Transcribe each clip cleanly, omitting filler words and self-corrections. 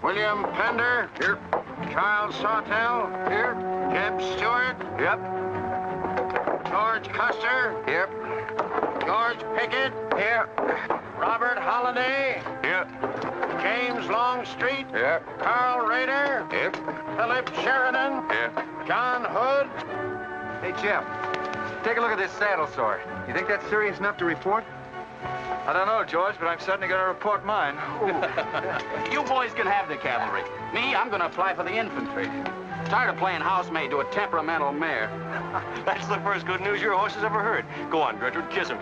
William Pender. Here. Charles Sawtell. Here. Jeb Stuart. Yep. George Custer. Here. George Pickett. Here. Robert Holliday. Here. James Longstreet. Here. Carl Rader. Here. Philip Sheridan. Here. John Hood. Hey, Jeb. Take a look at this saddle sore. You think that's serious enough to report? I don't know, George, but I'm certainly going to report mine. You boys can have the cavalry. Me, I'm going to apply for the infantry. Tired of playing housemaid to a temperamental mare. That's the first good news your horse has ever heard. Go on, Gertrude, kiss him.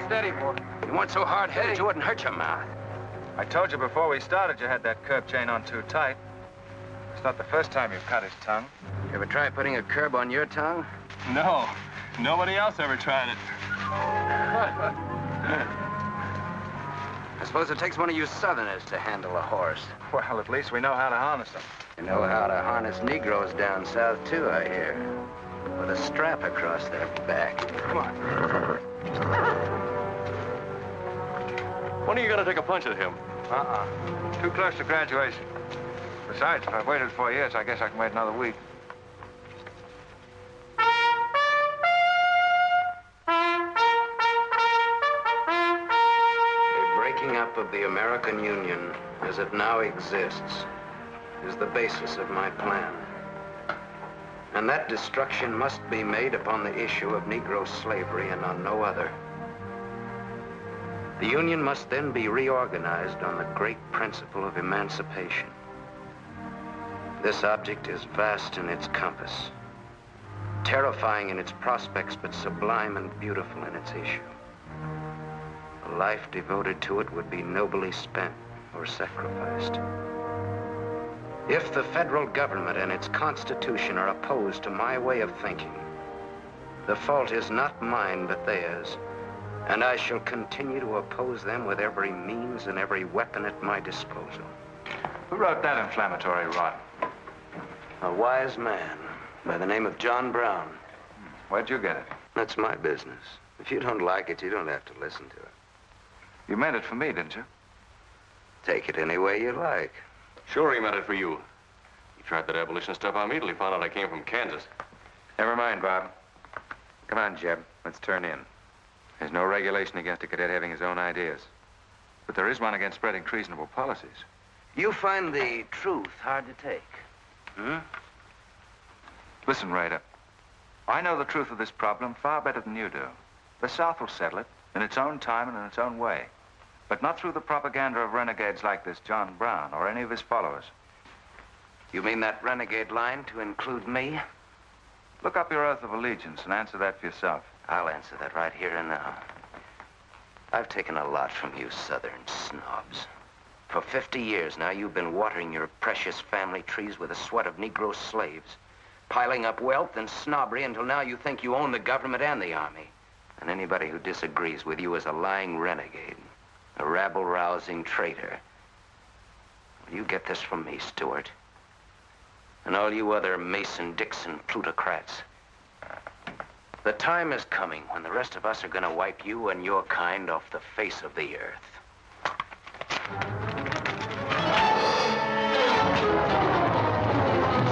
Steady, boy. You weren't so hard-headed, you wouldn't hurt your mouth. I told you before we started you had that curb chain on too tight. It's not the first time you've cut his tongue. You ever try putting a curb on your tongue? No. Nobody else ever tried it. I suppose it takes one of you Southerners to handle a horse. Well, at least we know how to harness them. You know how to harness Negroes down south, too, I hear. With a strap across their back. Come on. When are you going to take a punch at him? Too close to graduation. Besides, if I've waited 4 years, I guess I can wait another week. The breaking up of the American Union, as it now exists, is the basis of my plan. And that destruction must be made upon the issue of Negro slavery and on no other. The Union must then be reorganized on the great principle of emancipation. This object is vast in its compass, terrifying in its prospects, but sublime and beautiful in its issue. A life devoted to it would be nobly spent or sacrificed. If the federal government and its constitution are opposed to my way of thinking, the fault is not mine, but theirs. And I shall continue to oppose them with every means and every weapon at my disposal. Who wrote that inflammatory rot? A wise man by the name of John Brown. Where'd you get it? That's my business. If you don't like it, you don't have to listen to it. You meant it for me, didn't you? Take it any way you like. Sure he meant it for you. He tried that abolitionist stuff on me till he found out I came from Kansas. Never mind, Bob. Come on, Jeb. Let's turn in. There's no regulation against a cadet having his own ideas. But there is one against spreading treasonable policies. You find the truth hard to take, Listen, Rader. I know the truth of this problem far better than you do. The South will settle it in its own time and in its own way. But not through the propaganda of renegades like this John Brown or any of his followers. You mean that renegade line to include me? Look up your oath of allegiance and answer that for yourself. I'll answer that right here and now. I've taken a lot from you Southern snobs. For 50 years now, you've been watering your precious family trees with the sweat of Negro slaves, piling up wealth and snobbery until now you think you own the government and the army. And anybody who disagrees with you is a lying renegade, a rabble-rousing traitor. Well, you get this from me, Stuart. And all you other Mason-Dixon plutocrats. The time is coming when the rest of us are going to wipe you and your kind off the face of the earth.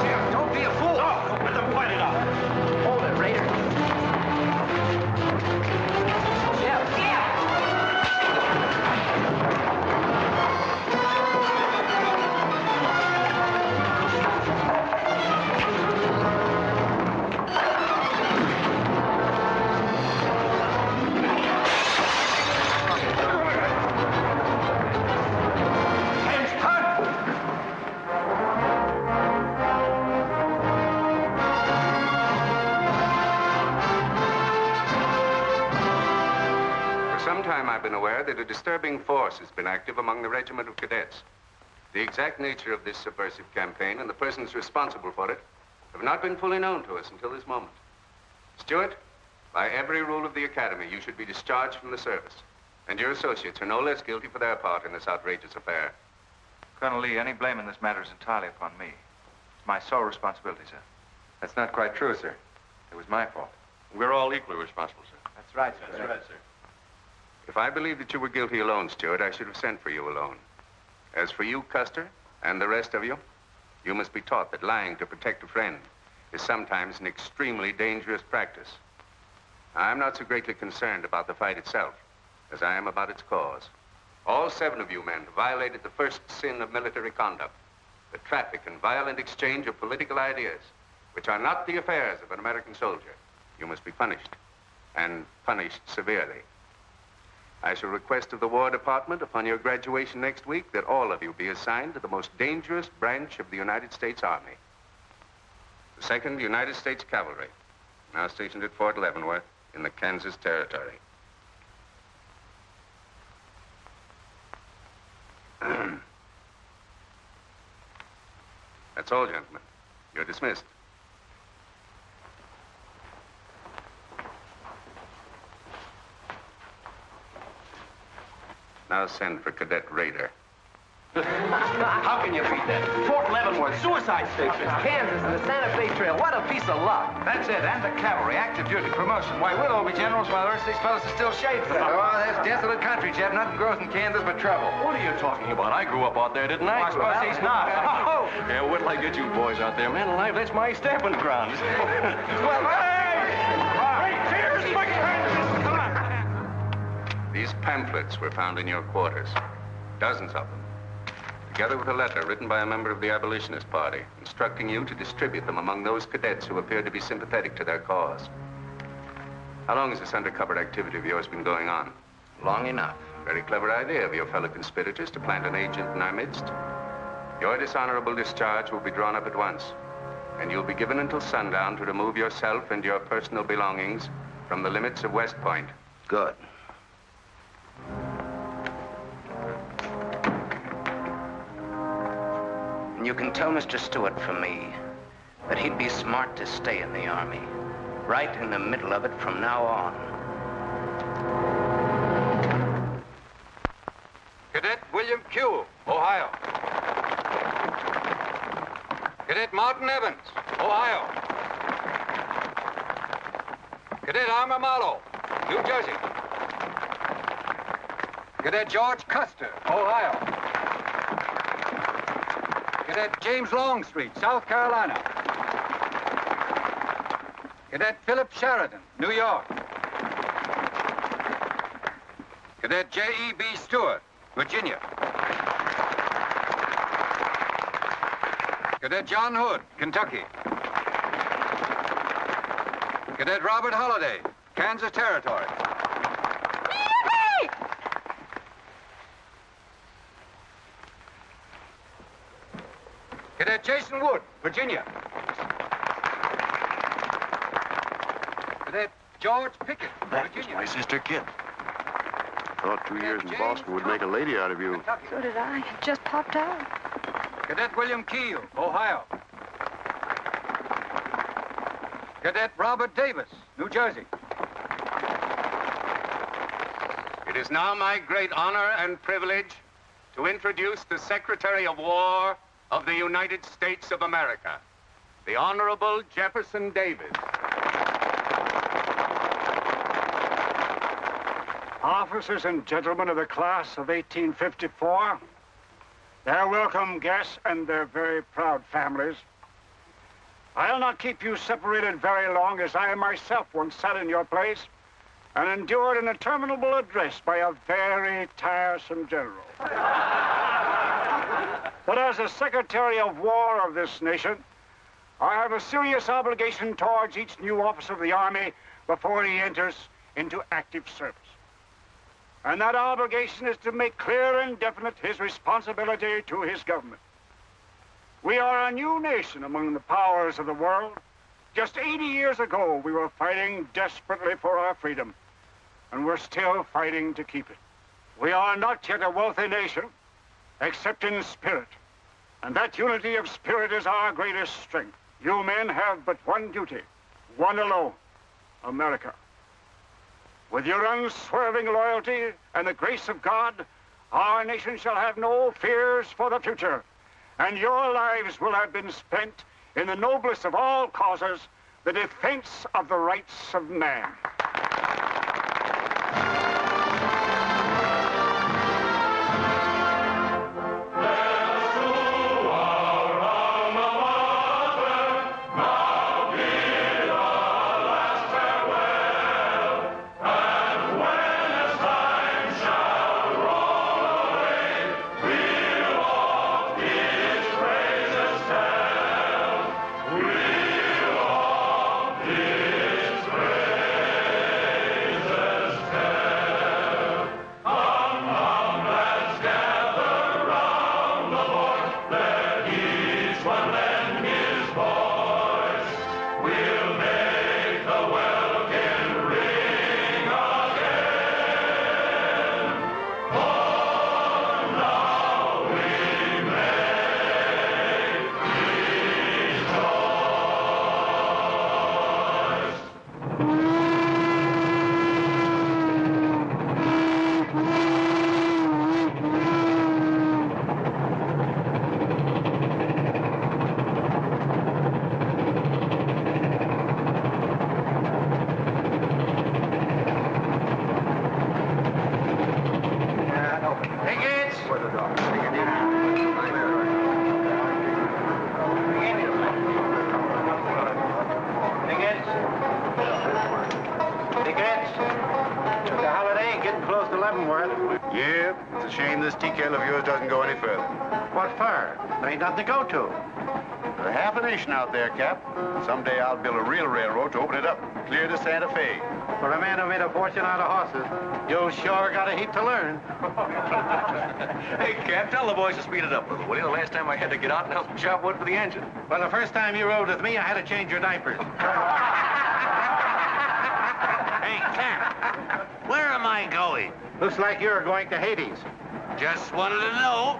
Jim, don't be a fool. No, let them fight it out. Hold it, Raider. I've been aware that a disturbing force has been active among the regiment of cadets. The exact nature of this subversive campaign and the persons responsible for it have not been fully known to us until this moment. Stuart, by every rule of the academy, you should be discharged from the service. And your associates are no less guilty for their part in this outrageous affair. Colonel Lee, any blame in this matter is entirely upon me. my sole responsibility, sir. That's not quite true, sir. It was my fault. We're all equally responsible, sir. That's right, sir. That's right, sir. If I believed that you were guilty alone, Stuart, I should have sent for you alone. As for you, Custer, and the rest of you, you must be taught that lying to protect a friend is sometimes an extremely dangerous practice. I'm not so greatly concerned about the fight itself as I am about its cause. All 7 of you men violated the first sin of military conduct, the traffic and violent exchange of political ideas, which are not the affairs of an American soldier. You must be punished, and punished severely. I shall request of the War Department upon your graduation next week that all of you be assigned to the most dangerous branch of the United States Army. The 2nd United States Cavalry, now stationed at Fort Leavenworth in the Kansas Territory. That's all, gentlemen. You're dismissed. Now send for Cadet Raider. How can you beat that? Fort Leavenworth, suicide station, Kansas, and the Santa Fe Trail. What a piece of luck. That's it, and the cavalry, active duty, promotion. Why, we'll all be generals while the rest of these fellas are still shades. Oh, that's desolate country, Jeb. Nothing grows in Kansas but trouble. What are you talking about? I grew up out there, didn't I? I suppose he's not. Oh, yeah, wait till I get you boys out there. Man alive, that's my stamping ground. Well, hey! Cheers, my Kansas! Come on! These pamphlets were found in your quarters. Dozens of them. Together with a letter written by a member of the abolitionist party, instructing you to distribute them among those cadets who appeared to be sympathetic to their cause. How long has this undercover activity of yours been going on? Long enough. Very clever idea of your fellow conspirators to plant an agent in our midst. Your dishonorable discharge will be drawn up at once, and you'll be given until sundown to remove yourself and your personal belongings from the limits of West Point. Good. You can tell Mr. Stuart from me that he'd be smart to stay in the Army, right in the middle of it from now on. Cadet William Q., Ohio. Cadet Martin Evans, Ohio. Cadet Armour Marlowe, New Jersey. Cadet George Custer, Ohio. Cadet James Longstreet, South Carolina. Cadet Philip Sheridan, New York. Cadet J.E.B. Stuart, Virginia. Cadet John Hood, Kentucky. Cadet Robert Holliday, Kansas Territory. Cadet Jason Wood, Virginia. Cadet George Pickett, Virginia. My sister Kit. Thought 2 years in Boston would make a lady out of you. So did I. It just popped out. Cadet William Keel, Ohio. Cadet Robert Davis, New Jersey. It is now my great honor and privilege to introduce the Secretary of War of the United States of America, the Honorable Jefferson Davis. Officers and gentlemen of the class of 1854, their welcome guests and their very proud families, I'll not keep you separated very long, as I myself once sat in your place and endured an interminable address by a very tiresome general. But as a Secretary of War of this nation, I have a serious obligation towards each new officer of the Army before he enters into active service. And that obligation is to make clear and definite his responsibility to his government. We are a new nation among the powers of the world. Just 80 years ago, we were fighting desperately for our freedom, and we're still fighting to keep it. We are not yet a wealthy nation, except in spirit. And that unity of spirit is our greatest strength. You men have but one duty, one alone, America. With your unswerving loyalty and the grace of God, our nation shall have no fears for the future, and your lives will have been spent in the noblest of all causes, the defense of the rights of man. Nothing to go to. There's half a nation out there, Cap. Someday I'll build a real railroad to open it up, clear to Santa Fe. For a man who made a fortune out of horses, you sure got a heap to learn. Hey, Cap, tell the boys to speed it up a little, will you? The last time I had to get out and help them chop wood for the engine. Well, the first time you rode with me, I had to change your diapers. Hey, Cap, where am I going? Looks like you're going to Hades. Just wanted to know.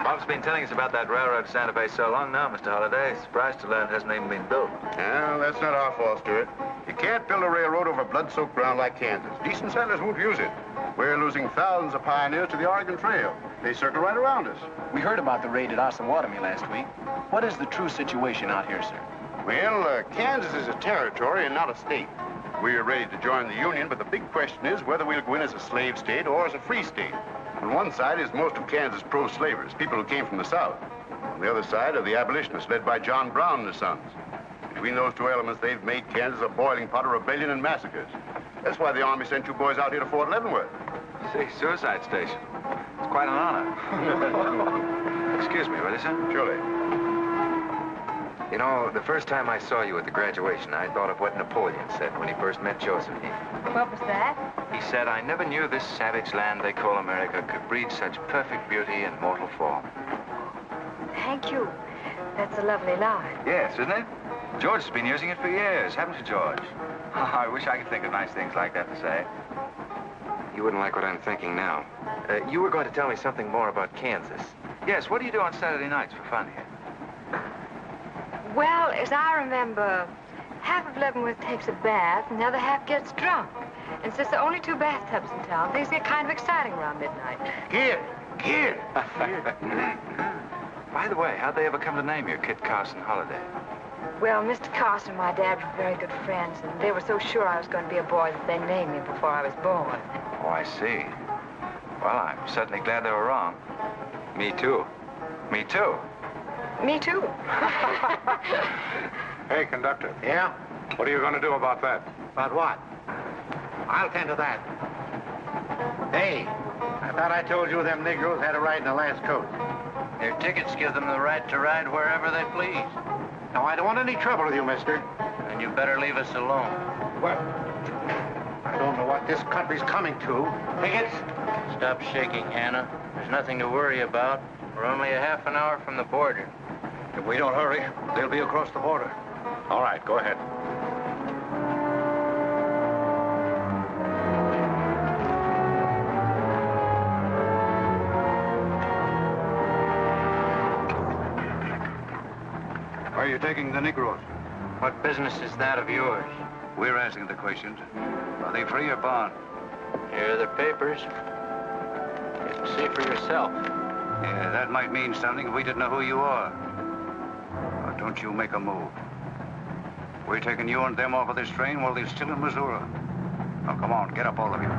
Bob's been telling us about that railroad to Santa Fe so long now, Mr. Holliday. Surprised to learn it hasn't even been built. Well, that's not our fault, Stuart. You can't build a railroad over blood-soaked ground like Kansas. Decent settlers won't use it. We're losing thousands of pioneers to the Oregon Trail. They circle right around us. We heard about the raid at Osawatomie last week. What is the true situation out here, sir? Well, Kansas is a territory and not a state. We're ready to join the Union, but the big question is whether we'll go in as a slave state or as a free state. On one side is most of Kansas pro-slavers, people who came from the South. On the other side are the abolitionists, led by John Brown and his sons. Between those two elements, they've made Kansas a boiling pot of rebellion and massacres. That's why the Army sent you boys out here to Fort Leavenworth. See, suicide station. It's quite an honor. Excuse me, will you, sir? Surely. You know, the first time I saw you at the graduation, I thought of what Napoleon said when he first met Josephine. What was that? He said, I never knew this savage land they call America could breed such perfect beauty in mortal form. Thank you. That's a lovely line. Yes, isn't it? George has been using it for years, haven't you, George? I wish I could think of nice things like that to say. You wouldn't like what I'm thinking now. You were going to tell me something more about Kansas. Yes, what do you do on Saturday nights for fun here? Well, as I remember, half of Leavenworth takes a bath and the other half gets drunk. And since there are only 2 bathtubs in town, things get kind of exciting around midnight. Kid! By the way, how'd they ever come to name you Kit Carson Holiday? Well, Mr. Carson and my dad were very good friends, and they were so sure I was going to be a boy that they named me before I was born. Oh, I see. Well, I'm certainly glad they were wrong. Me too. Me too. Me too. Hey, conductor. Yeah? What are you going to do about that? About what? I'll tend to that. Hey, I thought I told you them Negroes had a right in the last coast. Their tickets give them the right to ride wherever they please. Now, I don't want any trouble with you, mister. And you better leave us alone. Well, I don't know what this country's coming to. Tickets? Stop shaking, Hannah. There's nothing to worry about. We're only a half an hour from the border. If we don't hurry, they'll be across the border. All right, go ahead. Where are you taking the Negroes? What business is that of yours? We're asking the questions. Are they free or bond? Here are the papers. You can see for yourself. Yeah, that might mean something if we didn't know who you are. But don't you make a move. We're taking you and them off of this train while they're still in Missouri. Now, come on, get up, all of you.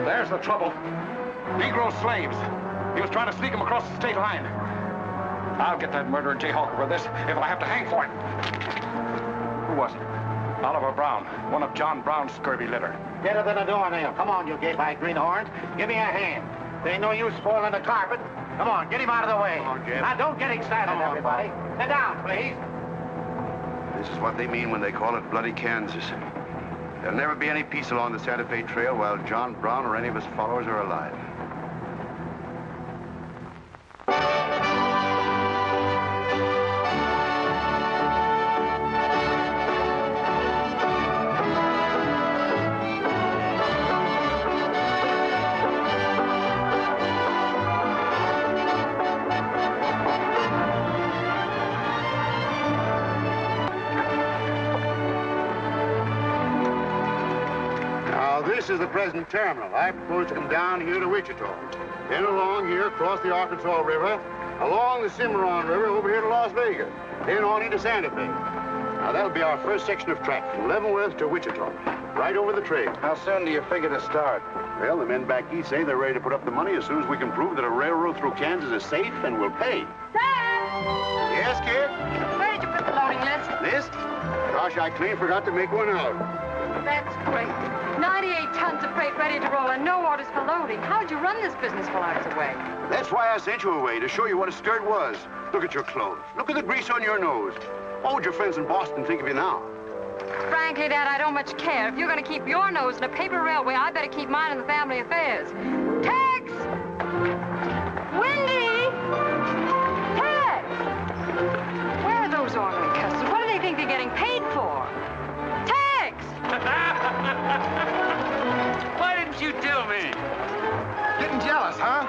There's the trouble. Negro slaves. He was trying to sneak them across the state line. I'll get that murdering Jayhawk over this if I have to hang for it. Who was it? Oliver Brown, one of John Brown's scurvy litter. Get her to the doornail. Come on, you gay-eyed greenhorns. Give me a hand. There ain't no use spoiling the carpet. Come on, get him out of the way. Come on, Jeb. Now, don't get excited, everybody. Sit down, please. This is what they mean when they call it bloody Kansas. There'll never be any peace along the Santa Fe Trail while John Brown or any of his followers are alive. This is the present terminal. I propose to come down here to Wichita, then along here, across the Arkansas River, along the Cimarron River, over here to Las Vegas, then on into Santa Fe. Now, that'll be our first section of track from Leavenworth to Wichita, right over the trail. How soon do you figure to start? Well, the men back east say they're ready to put up the money as soon as we can prove that a railroad through Kansas is safe and will pay. Dad! Yes, kid? Where did you put the loading list? List? Gosh, I clean forgot to make one out. That's great. 98 tons of freight ready to roll and no orders for loading. How'd you run this business while I was away? That's why I sent you away, to show you what a skirt was. Look at your clothes. Look at the grease on your nose. What would your friends in Boston think of you now? Frankly, Dad, I don't much care. If you're going to keep your nose in a paper railway, I better keep mine in the family affairs. Tex! Wendy! Tex! Where are those ornery customers? What do they think they're getting paid for? Tex! Why didn't you tell me? Getting jealous, huh?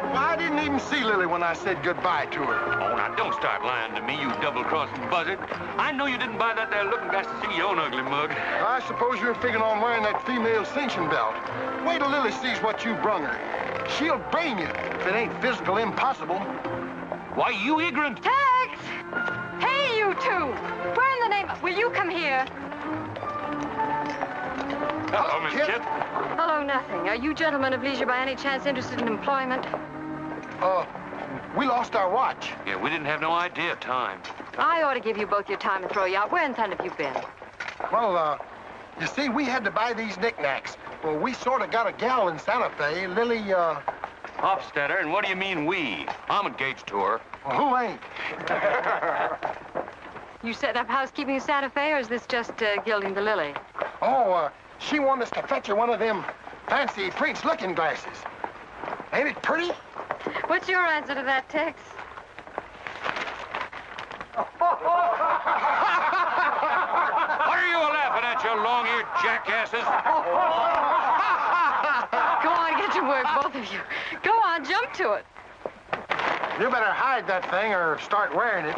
Well, I didn't even see Lily when I said goodbye to her. Oh, now don't start lying to me, you double-crossing buzzard. I know you didn't buy that there looking glass to see your own ugly mug. I suppose you're figuring on wearing that female cinching belt. Wait till Lily sees what you brung her. She'll brain you if it ain't physical impossible. Why, you ignorant. Tex! Hey, you two! Where in the name of... Will you come here? Hello, Miss Kip. Hello, nothing. Are you gentlemen of leisure by any chance interested in employment? We lost our watch. Yeah, we didn't have no idea of time. I ought to give you both your time and throw you out. Where in thunder have you been? Well, you see, we had to buy these knickknacks. Well, we sort of got a gal in Santa Fe, Lily, Hofstadter, and what do you mean we? I'm engaged to her. Well, who ain't? You setting up housekeeping in Santa Fe, or is this just gilding the lily? Oh, she wanted us to fetch her one of them fancy French looking glasses. Ain't it pretty? What's your answer to that, Tex? What are you laughing at, you long-eared jackasses? Go on, get to work, both of you. Go on, jump to it. You better hide that thing or start wearing it.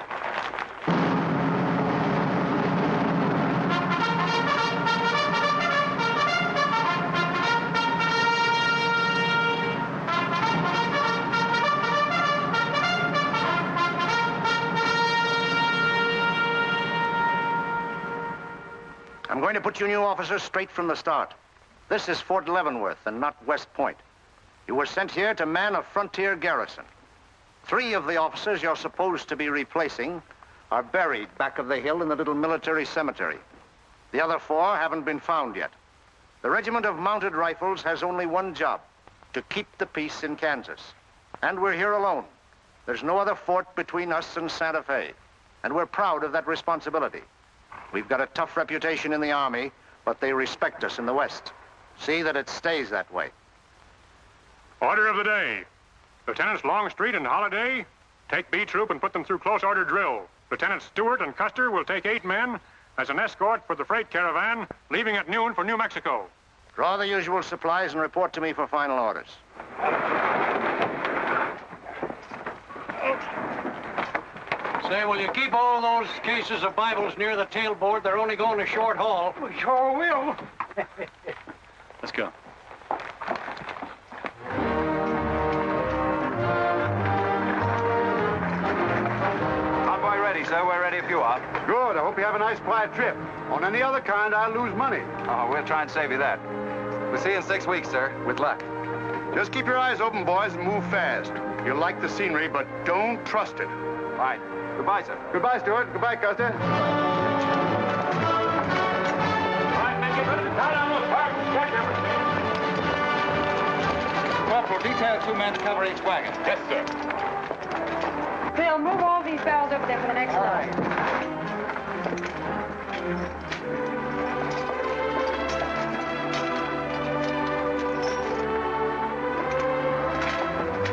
I'm going to put you new officers straight from the start. This is Fort Leavenworth and not West Point. You were sent here to man a frontier garrison. 3 of the officers you're supposed to be replacing are buried back of the hill in the little military cemetery. The other 4 haven't been found yet. The Regiment of Mounted Rifles has only one job, to keep the peace in Kansas. And we're here alone. There's no other fort between us and Santa Fe. And we're proud of that responsibility. We've got a tough reputation in the Army, but they respect us in the West. See that it stays that way. Order of the day. Lieutenants Longstreet and Holliday, take B Troop and put them through close order drill. Lieutenants Stuart and Custer will take 8 men as an escort for the freight caravan, leaving at noon for New Mexico. Draw the usual supplies and report to me for final orders. Say, will you keep all those cases of Bibles near the tailboard? They're only going a short haul. We sure will. Let's go. Convoy ready, sir. We're ready if you are. Good. I hope you have a nice, quiet trip. On any other kind, I'll lose money. Oh, we'll try and save you that. We'll see you in 6 weeks, sir. With luck. Just keep your eyes open, boys, and move fast. You'll like the scenery, but don't trust it. Right. Goodbye, sir. Goodbye, Stuart. Goodbye, Custer. Corporal, detail 2 men to cover each wagon. Yes, sir. Bill, move all these barrels over there for the next load.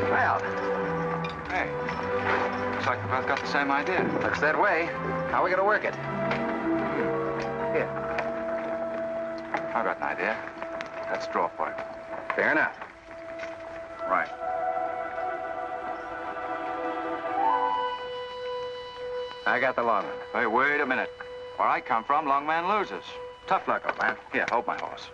Well, Hey. Looks like we both got the same idea. looks that way. How are we gonna work it? Here. I've got an idea. Let's draw for it. Fair enough. Right. I got the long one. Hey, wait a minute. Where I come from, long man loses. Tough luck, old man. Here, hold my horse.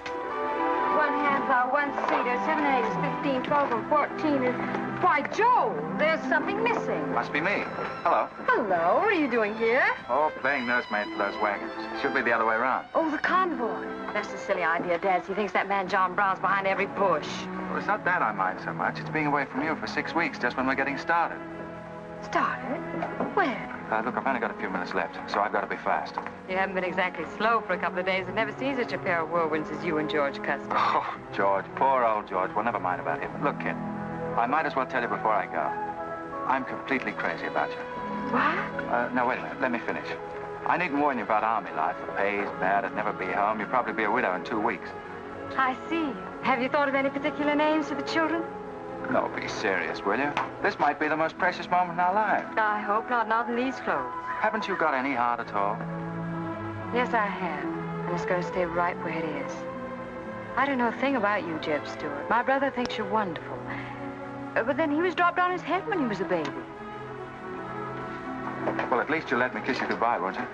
1 half hour, 1 seater, 7 and 8 is 15, 12 and 14 is... Why, Joe, there's something missing. Must be me. Hello. Hello, what are you doing here? Oh, playing nursemaid for those wagons. Should be the other way around. Oh, the convoy. That's a silly idea, Dad. He thinks that man John Brown's behind every bush. Well, it's not that I mind so much. It's being away from you for 6 weeks, just when we're getting started. Started? Where? Look, I've only got a few minutes left, so I've got to be fast. You haven't been exactly slow for a couple of days. I've never seen such a pair of whirlwinds as you and George Custer. Oh, George, poor old George. Well, never mind about him. Look, kid, I might as well tell you before I go. I'm completely crazy about you. What? Now, wait a minute. Let me finish. I needn't warn you about army life. The pay's bad. I'd never be home. You'd probably be a widow in 2 weeks. I see. Have you thought of any particular names for the children? No, be serious, will you? This might be the most precious moment in our lives. I hope not in these clothes. Haven't you got any heart at all? Yes, I have. And it's going to stay right where it is. I don't know a thing about you, Jeb Stuart. My brother thinks you're wonderful. But then he was dropped on his head when he was a baby. Well, at least you'll let me kiss you goodbye, won't you?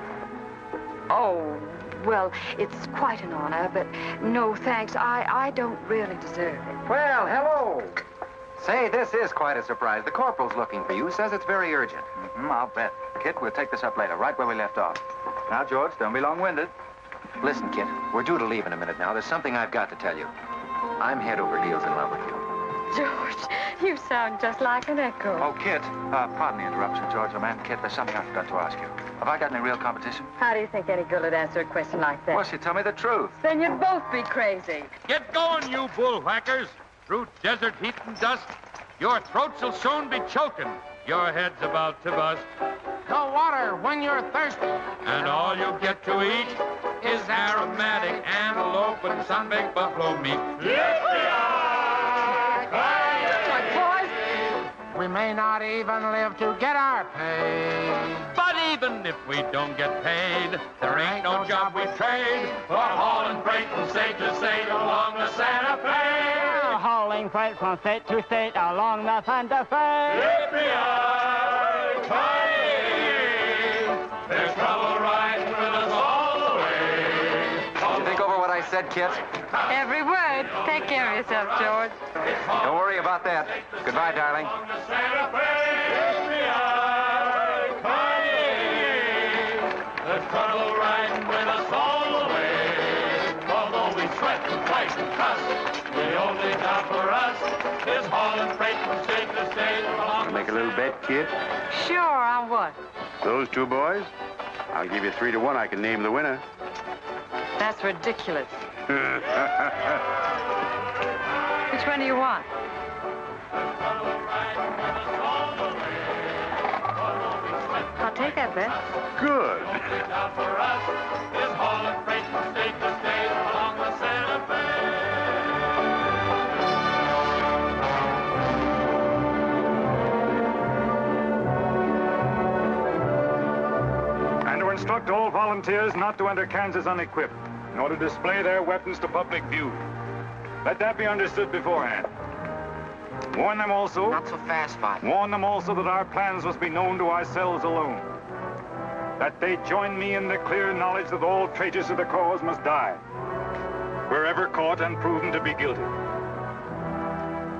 Oh, well, it's quite an honor, but no thanks. I don't really deserve it. Well, hello. Say, this is quite a surprise. The corporal's looking for you. Says it's very urgent. I'll bet. Kit, we'll take this up later, right where we left off. Now, George, don't be long-winded. Listen, Kit, we're due to leave in a minute now. There's something I've got to tell you. I'm head over heels in love with you. George, you sound just like an echo. Oh, Kit, pardon the interruption, George, old man. Kit, there's something I forgot to ask you. Have I got any real competition? How do you think any girl would answer a question like that? Well, she told me the truth. Then you'd both be crazy. Get going, you bullwhackers. Through desert heat and dust, your throats will soon be choking. Your head's about to bust. No water when you're thirsty. And all you get to eat is aromatic antelope and sun-baked buffalo meat. We may not even live to get our pay. But even if we don't get paid, there ain't no job we trade for hauling freight from state to state along the Santa Fe. Hauling freight from state to state along the Santa Fe. There's trouble riding with us all the way. Did you think over what I said, Kit? Every word. Take care of yourself, George. Don't worry about that. Goodbye, darling. There's trouble riding with us all the way. Although we sweat and fight and cuss, the only job for us is hauling freight from state to state along. Make a little bet, Kid? Sure, on what? Those 2 boys? I'll give you 3 to 1. I can name the winner. That's ridiculous. Which one do you want? I'll take that bet. Good. For us is hauling freight from state to state along the Santa Fe. instruct all volunteers not to enter Kansas unequipped, nor to display their weapons to public view. Let that be understood beforehand. Warn them also... Not so fast, Father. Warn them also that our plans must be known to ourselves alone. That they join me in the clear knowledge that all traitors to the cause must die, wherever caught and proven to be guilty.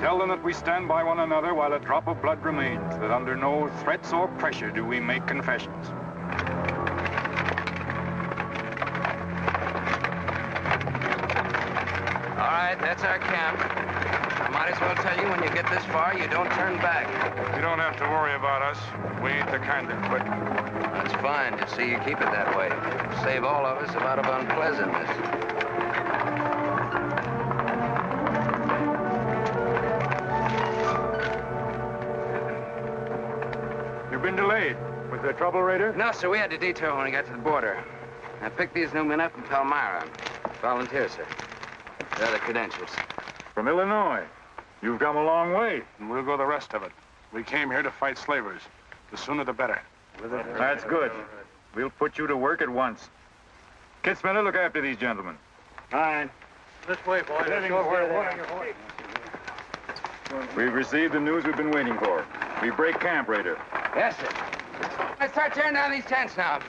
Tell them that we stand by one another while a drop of blood remains, that under no threats or pressure do we make confessions. All right, that's our camp. I might as well tell you, when you get this far, you don't turn back. You don't have to worry about us. We ain't the kind that quit. That's fine. Just see you keep it that way. Save all of us a lot of unpleasantness. You've been delayed. Was there trouble, Raider? No, sir. We had to detour when we got to the border. I picked these new men up from Palmyra. Volunteers, sir. They're the credentials. From Illinois. You've come a long way. And we'll go the rest of it. We came here to fight slavers. The sooner the better. That's good. We'll put you to work at once. Kid Spinner, look after these gentlemen. Fine. This way, boys. Let's go over there. We've received the news we've been waiting for. We break camp, Raider. Yes, sir. Let's start tearing down these tents now.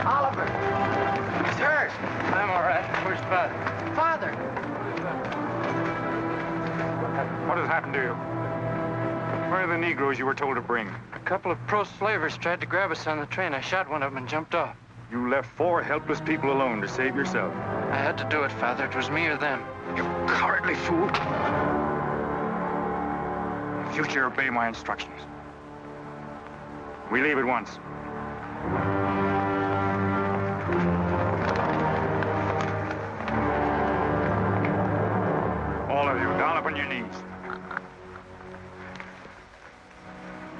Oliver. He's hurt. I'm all right. Where's Father? Father. What has happened to you? Where are the Negroes you were told to bring? A couple of pro-slavers tried to grab us on the train. I shot one of them and jumped off. You left 4 helpless people alone to save yourself. I had to do it, Father. It was me or them. You cowardly fool. In future, obey my instructions. We leave at once. All of you, down upon your knees.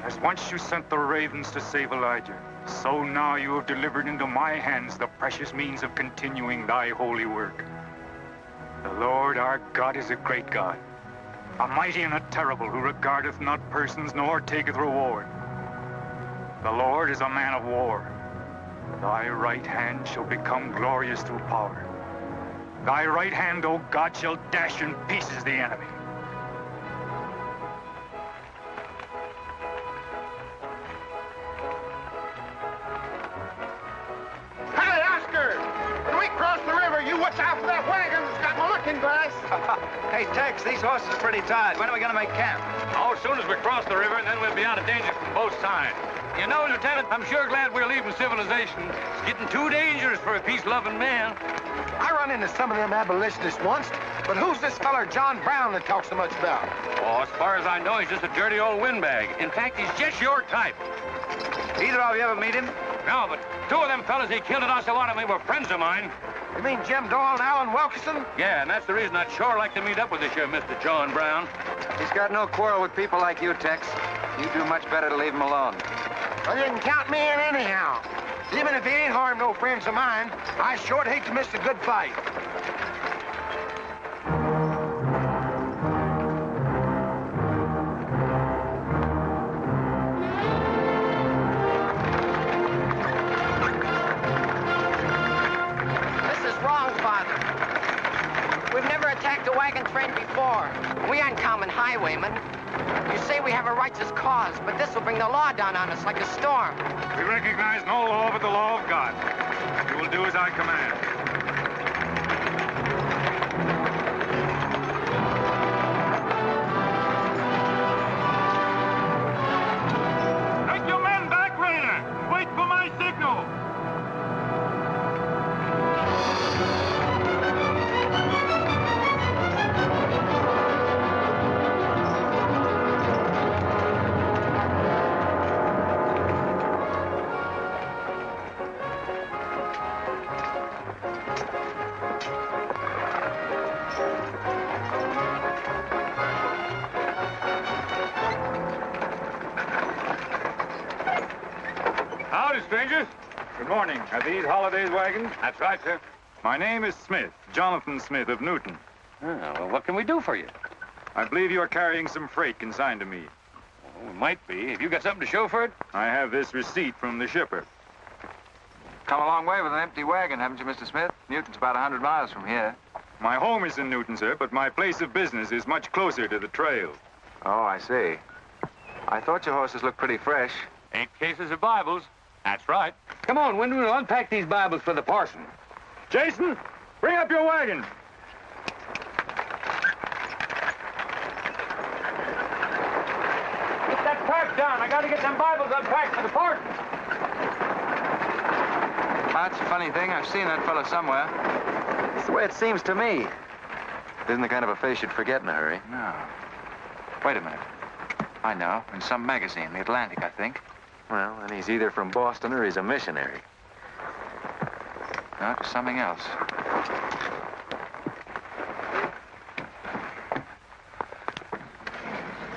As once you sent the ravens to save Elijah, so now you have delivered into my hands the precious means of continuing thy holy work. The Lord our God is a great God, a mighty and a terrible, who regardeth not persons nor taketh reward. The Lord is a man of war. Thy right hand shall become glorious through power. Thy right hand, O God, shall dash in pieces the enemy. Hey, Oscar! When we cross the river, you watch out for that wagon that's got my looking glass. Hey, Tex, these horses are pretty tired. When are we going to make camp? Oh, as soon as we cross the river, and then we'll be out of danger from both sides. You know, Lieutenant, I'm sure glad we're leaving civilization. It's getting too dangerous for a peace-loving man. I run into some of them abolitionists once, but who's this feller John Brown that talks so much about? Oh, as far as I know, he's just a dirty old windbag. In fact, he's just your type. Either of you ever meet him? No, but 2 of them fellas he killed at Osawatomie were friends of mine. You mean Jim Doyle and Alan Wilkerson? Yeah, and that's the reason I'd sure like to meet up with this here Mr. John Brown. He's got no quarrel with people like you, Tex. You do much better to leave him alone. Well, you can count me in anyhow. Even if he ain't harmed no friends of mine, I sure hate to miss a good fight. This is wrong, Father. We've never attacked a wagon train before. We aren't common highwaymen. You say we have a righteous cause, but this will bring the law down on us like a storm. We recognize no law but the law of God. You will do as I command. Take your men back, Raider. Wait for my signal. Howdy, strangers. Good morning. Are these Holiday's wagons? That's right, sir. My name is Smith, Jonathan Smith of Newton. Oh, well, what can we do for you? I believe you are carrying some freight consigned to me. Well, it might be. Have you got something to show for it? I have this receipt from the shipper. Come a long way with an empty wagon, haven't you, Mr. Smith? Newton's about 100 miles from here. My home is in Newton, sir, but my place of business is much closer to the trail. Oh, I see. I thought your horses looked pretty fresh. 8 cases of Bibles. That's right. Come on, Wyndham, we'll unpack these Bibles for the parson. Jason, bring up your wagon. Get that pack down. I got to get them Bibles unpacked for the parson. That's a funny thing. I've seen that fellow somewhere. It's the way it seems to me. Isn't the kind of a face you'd forget in a hurry. No. Wait a minute. I know. In some magazine, The Atlantic, I think. Well, then he's either from Boston or he's a missionary. No, it's something else.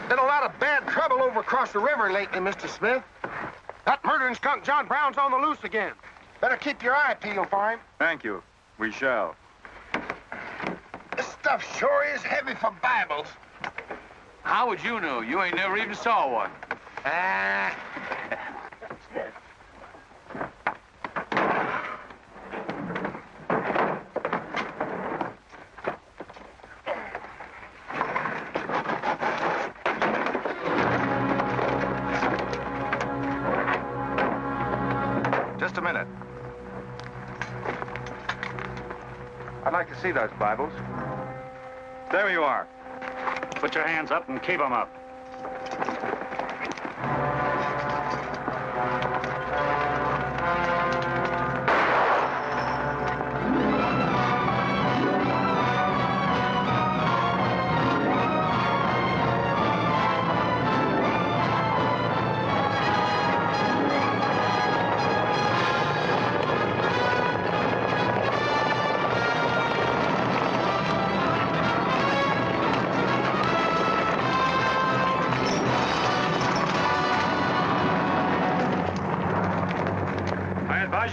Been a lot of bad trouble over across the river lately, Mr. Smith. That murdering skunk John Brown's on the loose again. Better keep your eye peeled for him. Thank you. We shall. This stuff sure is heavy for Bibles. How would you know? You ain't never even saw one. Just a minute. I'd like to see those Bibles. There you are. Put your hands up and keep them up.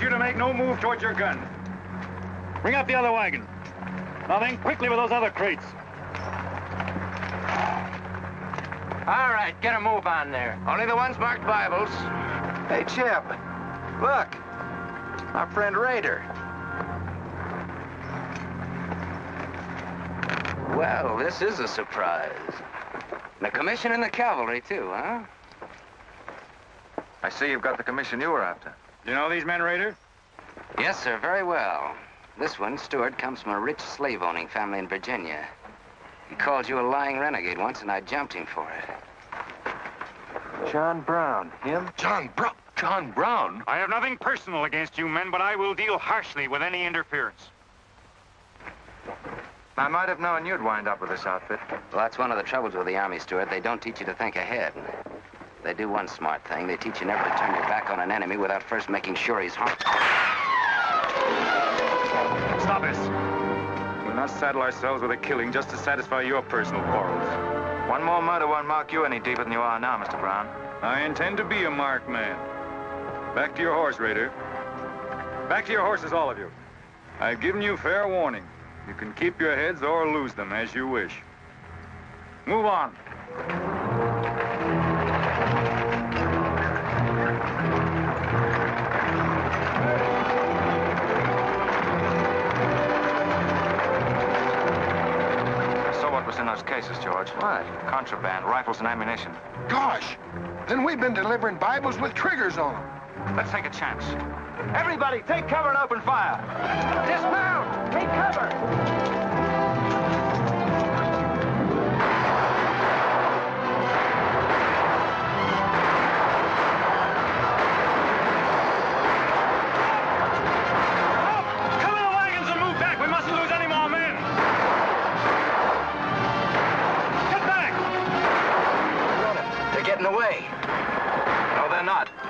You to make no move towards your gun. Bring up the other wagon. Now then, quickly with those other crates. All right, get a move on there. Only the ones marked Bibles. Hey, Jeb, look. Our friend Raider. Well, this is a surprise. And a commission in the cavalry, too, huh? I see you've got the commission you were after. You know these men, Raider? Yes, sir, very well. This one, Stuart, comes from a rich slave-owning family in Virginia. He called you a lying renegade once, and I jumped him for it. John Brown. Him? John Brown? John Brown? I have nothing personal against you men, but I will deal harshly with any interference. I might have known you'd wind up with this outfit. Well, that's one of the troubles with the Army, Stuart. They don't teach you to think ahead. They do one smart thing. They teach you never to turn your back on an enemy without first making sure he's harmed. Stop this. We'll not saddle ourselves with a killing just to satisfy your personal quarrels. One more murder won't mark you any deeper than you are now, Mr. Brown. I intend to be a marked man. Back to your horse, Raider. Back to your horses, all of you. I've given you fair warning. You can keep your heads or lose them as you wish. Move on. In those cases, George. What? Contraband, rifles and ammunition. Gosh, then we've been delivering Bibles with triggers on them. Let's take a chance. Everybody, take cover and open fire. Dismount! Take cover!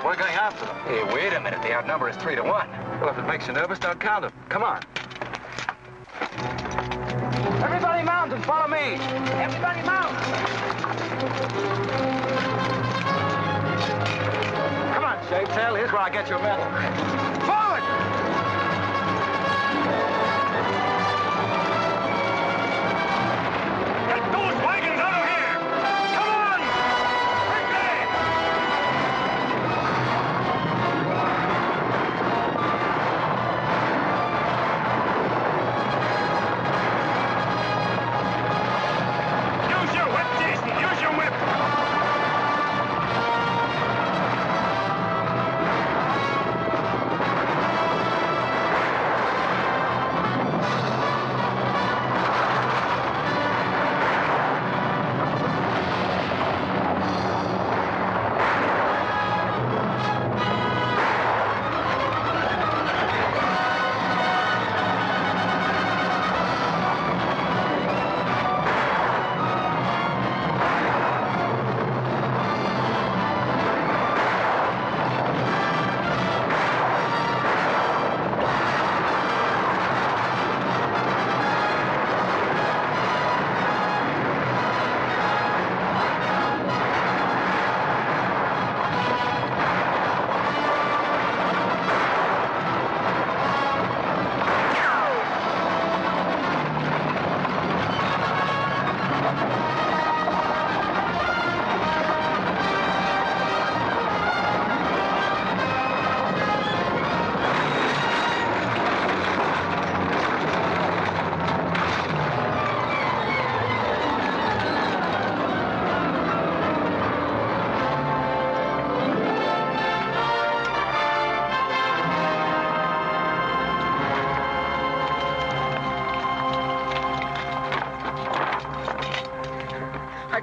We're going after them. Hey, wait a minute. The outnumber is 3 to 1. Well, if it makes you nervous, don't count them. Come on. Everybody mount and follow me. Everybody mount. Come on, Shavetail. Here's where I get your medal. Forward! Get those wagons out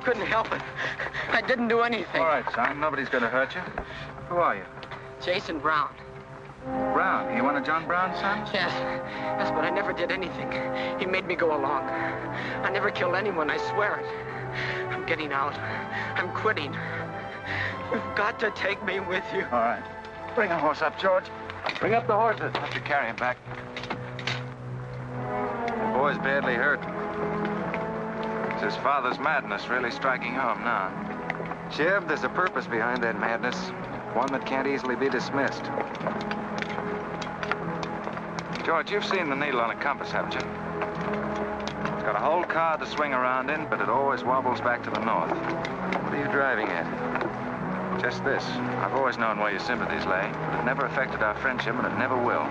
couldn't help it. I didn't do anything. All right, son. Nobody's going to hurt you. Who are you? Jason Brown. Brown. You one of John Brown's sons? Yes, but I never did anything. He made me go along. I never killed anyone, I swear it. I'm getting out. I'm quitting. You've got to take me with you. All right. Bring a horse up, George. Bring up the horses. Have to carry him back. The boy's badly hurt. It's his father's madness really striking home now. Jeb, there's a purpose behind that madness. One that can't easily be dismissed. George, you've seen the needle on a compass, haven't you? It's got a whole card to swing around in, but it always wobbles back to the north. What are you driving at? Just this. I've always known where your sympathies lay, but it never affected our friendship, and it never will.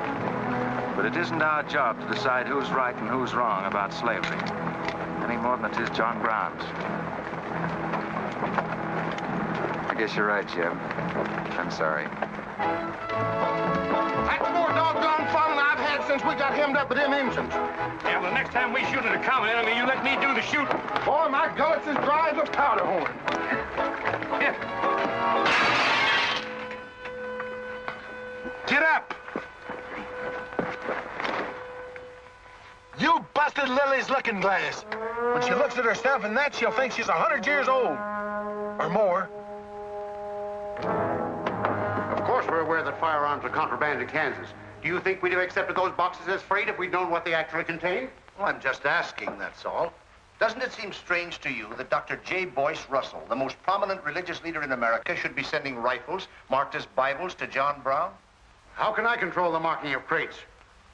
But it isn't our job to decide who's right and who's wrong about slavery, any more than it is John Brown's. I guess you're right, Jeb. I'm sorry. That's the more doggone fun I've had since we got hemmed up with them engines. Yeah, well, the next time we shoot at a common enemy, you let me do the shooting. Boy, my gullets as dry as a powder horn. Here. Get up! You busted Lily's looking glass. When she looks at herself in that, she'll think she's 100 years old. Or more. Of course we're aware that firearms are contraband in Kansas. Do you think we'd have accepted those boxes as freight if we'd known what they actually contained? Well, I'm just asking, that's all. Doesn't it seem strange to you that Dr. J. Boyce Russell, the most prominent religious leader in America, should be sending rifles marked as Bibles to John Brown? How can I control the marking of crates?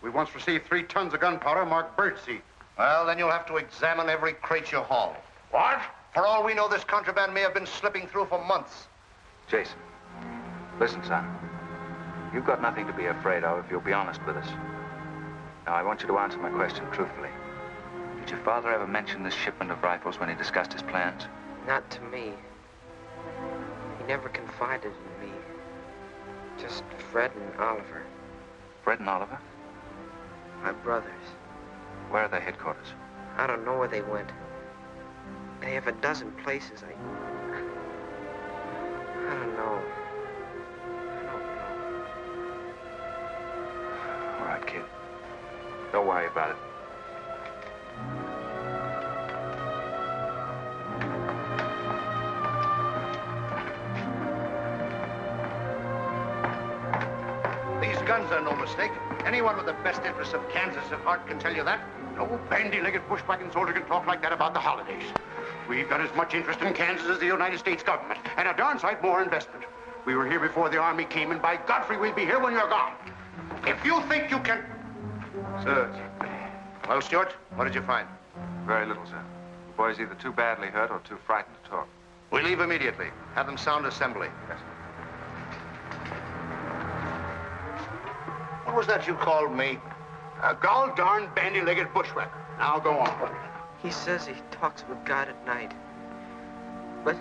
We once received 3 tons of gunpowder marked birdseed. Well, then you'll have to examine every crate you haul. What? For all we know, this contraband may have been slipping through for months. Jason, listen, son. You've got nothing to be afraid of if you'll be honest with us. Now, I want you to answer my question truthfully. Did your father ever mention this shipment of rifles when he discussed his plans? Not to me. He never confided in me. Just Fred and Oliver. Fred and Oliver? My brothers. Where are their headquarters? I don't know where they went. They have a dozen places. I don't know. All right, kid. Don't worry about it. These guns are no mistake. Anyone with the best interests of Kansas at heart can tell you that. No bandy-legged bushwhacking soldier can talk like that about the holidays. We've got as much interest in Kansas as the United States government, and a darn sight more investment. We were here before the Army came, and by Godfrey, we'll be here when you're gone. If you think you can... Sir. Well, Stuart, what did you find? Very little, sir. The boy's either too badly hurt or too frightened to talk. We leave immediately. Have them sound assembly. Yes, sir. What was that you called me? A gall-darn bandy-legged bushwhacker. Now go on. He says he talks with God at night. But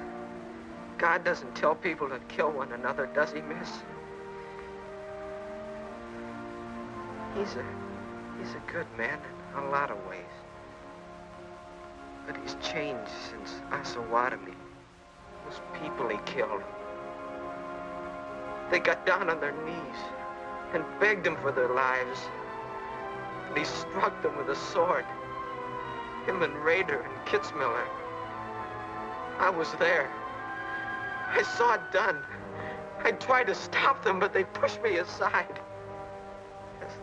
God doesn't tell people to kill one another, does he, miss? He's a good man in a lot of ways. But he's changed since Osawatomie. Those people he killed. They got down on their knees and begged him for their lives. And he struck them with a sword. Him and Rader and Kitzmiller. I was there. I saw it done. I tried to stop them, but they pushed me aside.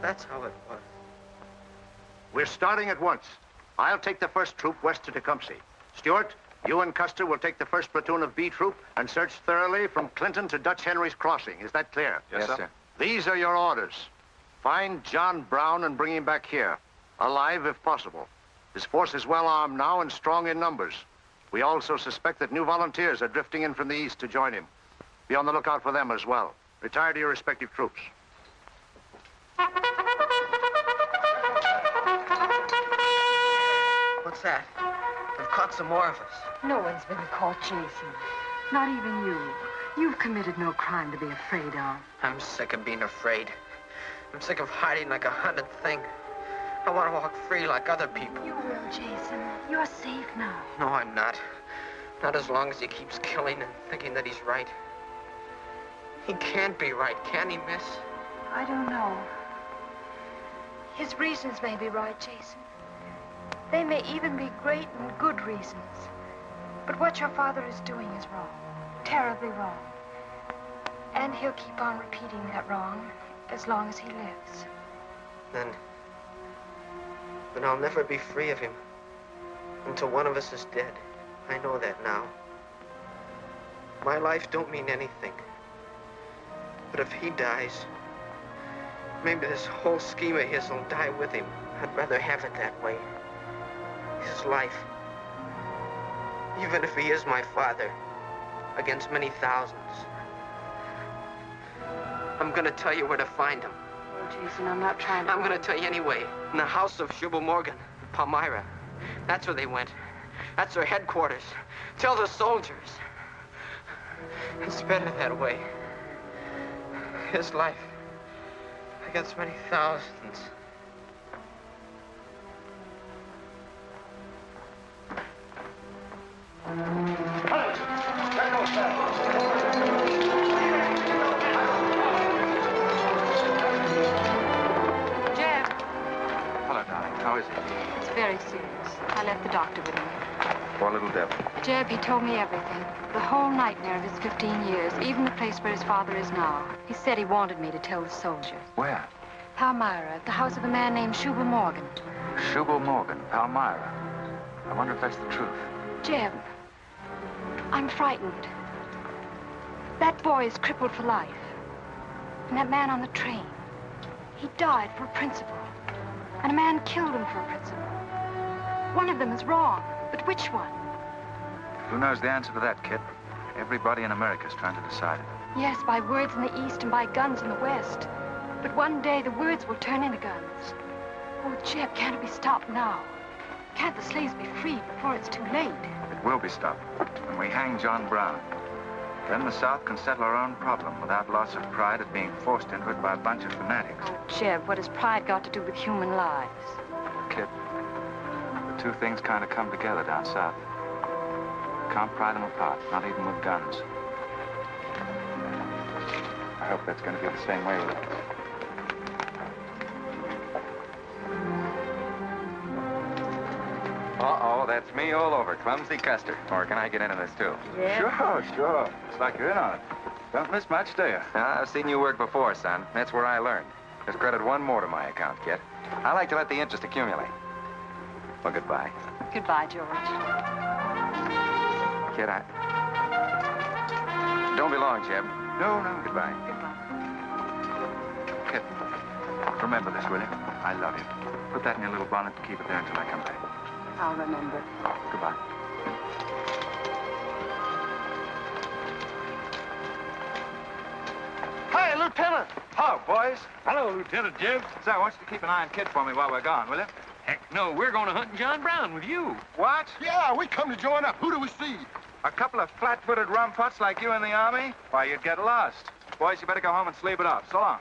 That's how it was. We're starting at once. I'll take the first troop west to Tecumseh. Stuart, you and Custer will take the first platoon of B Troop and search thoroughly from Clinton to Dutch Henry's Crossing. Is that clear? Yes, sir. These are your orders. Find John Brown and bring him back here, alive if possible. His force is well armed now and strong in numbers. We also suspect that new volunteers are drifting in from the east to join him. Be on the lookout for them as well. Retire to your respective troops. What's that? They've caught some more of us. No one's been caught, Jason. Not even you. You've committed no crime to be afraid of. I'm sick of being afraid. I'm sick of hiding like a hunted thing. I want to walk free like other people. You will, Jason. You're safe now. No, I'm not. Not as long as he keeps killing and thinking that he's right. He can't be right, can he, miss? I don't know. His reasons may be right, Jason. They may even be great and good reasons. But what your father is doing is wrong. Terribly wrong. And he'll keep on repeating that wrong as long as he lives. Then I'll never be free of him until one of us is dead. I know that now. My life don't mean anything. But if he dies, maybe this whole scheme of his will die with him. I'd rather have it that way. His life. Even if he is my father, against many thousands. I'm gonna tell you where to find him. Oh, Jason, I'm not trying to... I'm gonna tell you anyway. In the house of Jubal Morgan, Palmyra. That's where they went. That's their headquarters. Tell the soldiers. It's better that way. His life against many thousands. Jeb. Hello, darling. How is he? It's very serious. I left the doctor with him. Poor little devil. Jeb, he told me everything. The whole nightmare of his 15 years, even the place where his father is now. He said he wanted me to tell the soldiers. Where? Palmyra, at the house of a man named Jubal Morgan. Jubal Morgan, Palmyra. I wonder if that's the truth. Jeb, I'm frightened. That boy is crippled for life. And that man on the train, he died for a principle. And a man killed him for a principle. One of them is wrong, but which one? Who knows the answer to that, kid? Everybody in America's trying to decide it. Yes, by words in the East and by guns in the West. But one day the words will turn into guns. Oh, Jeb, can't it be stopped now? Can't the slaves be freed before it's too late? It will be stopped when we hang John Brown. Then the South can settle our own problem without loss of pride at being forced into it by a bunch of fanatics. Oh, Jeb, what has pride got to do with human lives? Kid, the two things kind of come together down south. Can't pry them apart, not even with guns. I hope that's going to be the same way with it. Uh-oh, that's me all over, Clumsy Custer. Or can I get into this, too? Yeah. Sure. It's like you're in on it. Don't miss much, do you? I've seen you work before, son. That's where I learned. Just credit one more to my account, kid. I like to let the interest accumulate. Well, goodbye. Goodbye, George. Kid, don't be long, Jeb. No. Goodbye. Kid, remember this, will you? I love you. Put that in your little bonnet and keep it there until I come back. I'll remember. Goodbye. Hi, Lieutenant. Hello, boys. Hello, Lieutenant Jeb. Say, I want you to keep an eye on Kid for me while we're gone, will you? Heck, no, we're going to hunt John Brown with you. What? Yeah, we come to join up. Who do we see? A couple of flat-footed rumputs like you in the Army? Why, you'd get lost. Boys, you better go home and sleep it off. So long.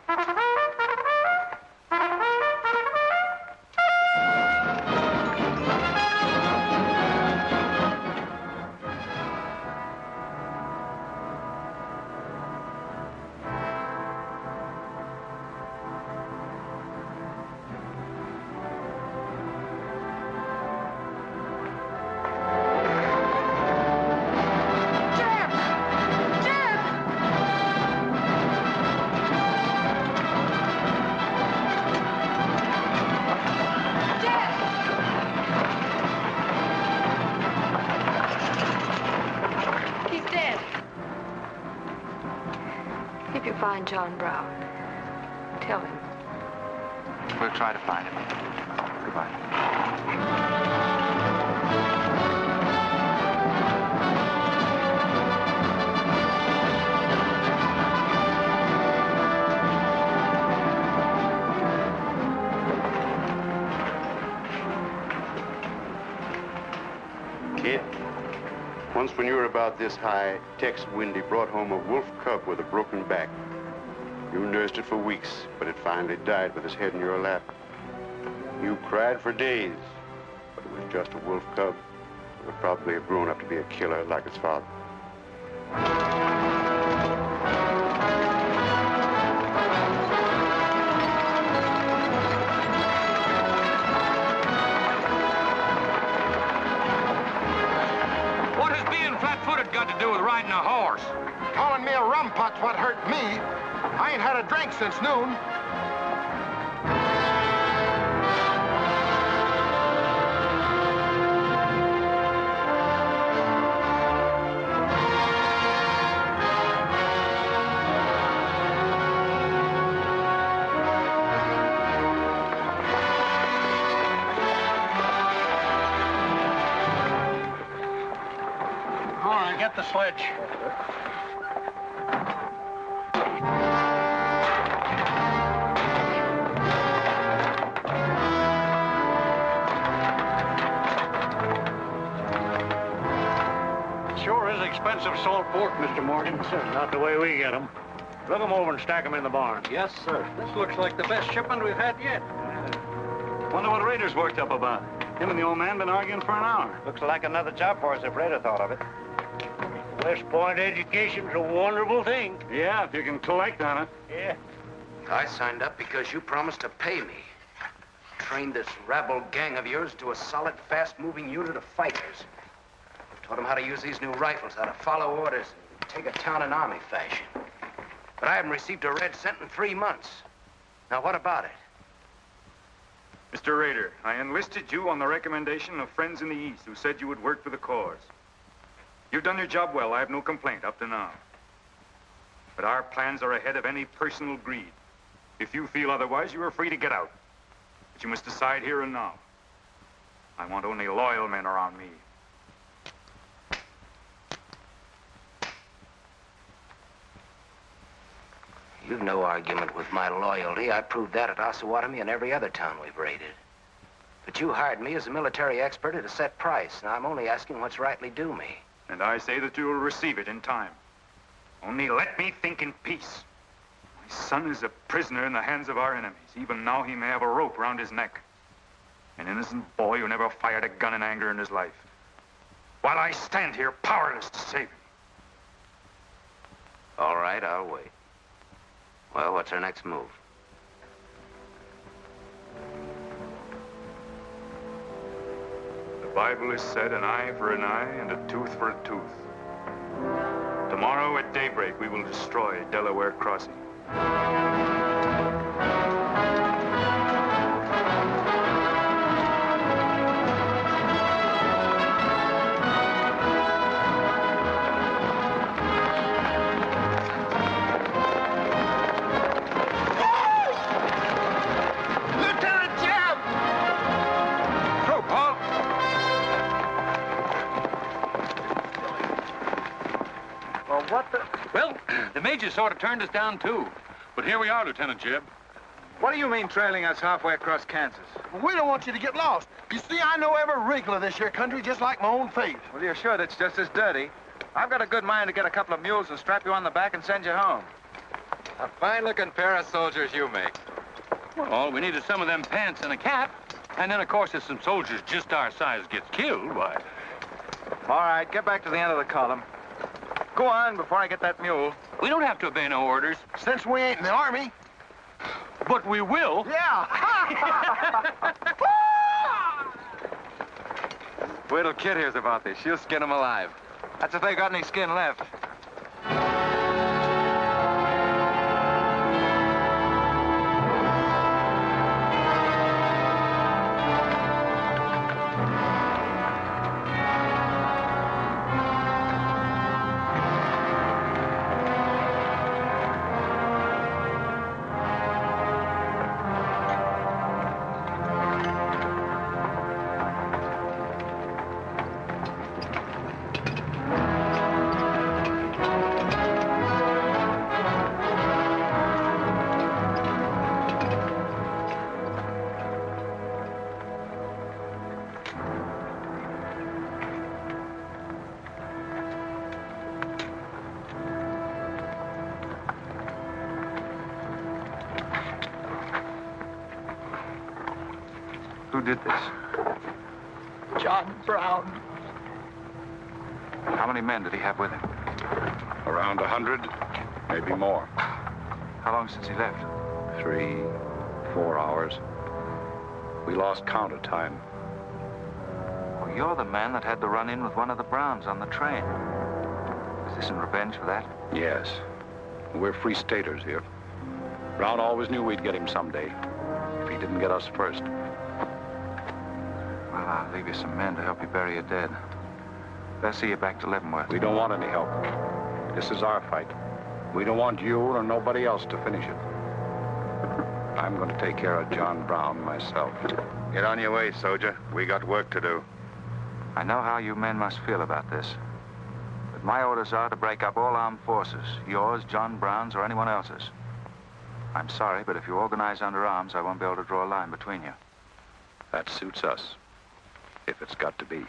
Find John Brown. Tell him. We'll try to find him. Goodbye. Kid, once when you were about this high, Tex Windy brought home a wolf cub with a broken back. You nursed it for weeks, but it finally died with its head in your lap. You cried for days, but it was just a wolf cub. would probably have grown up to be a killer like his father. What has being flat-footed got to do with riding a horse? Calling me a rumput's what hurt me. I ain't had a drink since noon. Get the sledge. Sure is expensive salt pork, Mr. Morgan. Not the way we get them. Look them over and stack them in the barn. Yes, sir. This looks like the best shipment we've had yet. Wonder what Rader's worked up about. Him and the old man been arguing for an hour. Looks like another job for us if Raider thought of it. West Point education's a wonderful thing. Yeah, if you can collect on it. Yeah. I signed up because you promised to pay me. Trained this rabble gang of yours to a solid, fast-moving unit of fighters. Taught them how to use these new rifles, how to follow orders, and take a town in army fashion. But I haven't received a red cent in 3 months. Now, what about it? Mr. Rader, I enlisted you on the recommendation of friends in the East who said you would work for the cause. You've done your job well. I have no complaint up to now. But our plans are ahead of any personal greed. If you feel otherwise, you are free to get out. But you must decide here and now. I want only loyal men around me. You've no argument with my loyalty. I proved that at Osawatomie and every other town we've raided. But you hired me as a military expert at a set price. Now, I'm only asking what's rightly due me. And I say that you will receive it in time. Only let me think in peace. My son is a prisoner in the hands of our enemies. Even now he may have a rope round his neck. An innocent boy who never fired a gun in anger in his life. While I stand here powerless to save him. All right, I'll wait. Well, what's our next move? The Bible has said an eye for an eye and a tooth for a tooth. Tomorrow at daybreak, we will destroy Delaware Crossing. Well, the major sort of turned us down, too. But here we are, Lieutenant Jeb. What do you mean trailing us halfway across Kansas? We don't want you to get lost. You see, I know every wrinkle of this here country just like my own face. Well, you're sure that's just as dirty? I've got a good mind to get a couple of mules and strap you on the back and send you home. A fine-looking pair of soldiers you make. Well, all we need is some of them pants and a cap. And then, of course, if some soldiers just our size gets killed, why... All right, get back to the end of the column. Go on before I get that mule. We don't have to obey no orders. Since we ain't in the army. But we will. Yeah. Wait till Kid hears about this. She'll skin him alive. That's if they got any skin left. Who did this? John Brown. How many men did he have with him? Around 100, maybe more. How long since he left? 3, 4 hours. We lost count of time. Well, you're the man that had the run-in with one of the Browns on the train. Is this in revenge for that? Yes. We're free staters here. Brown always knew we'd get him someday, if he didn't get us first. Well, I'll leave you some men to help you bury your dead. They'll see you back to Leavenworth. We don't want any help. This is our fight. We don't want you or nobody else to finish it. I'm going to take care of John Brown myself. Get on your way, soldier. We got work to do. I know how you men must feel about this. But my orders are to break up all armed forces. Yours, John Brown's, or anyone else's. I'm sorry, but if you organize under arms, I won't be able to draw a line between you. That suits us, if it's got to be.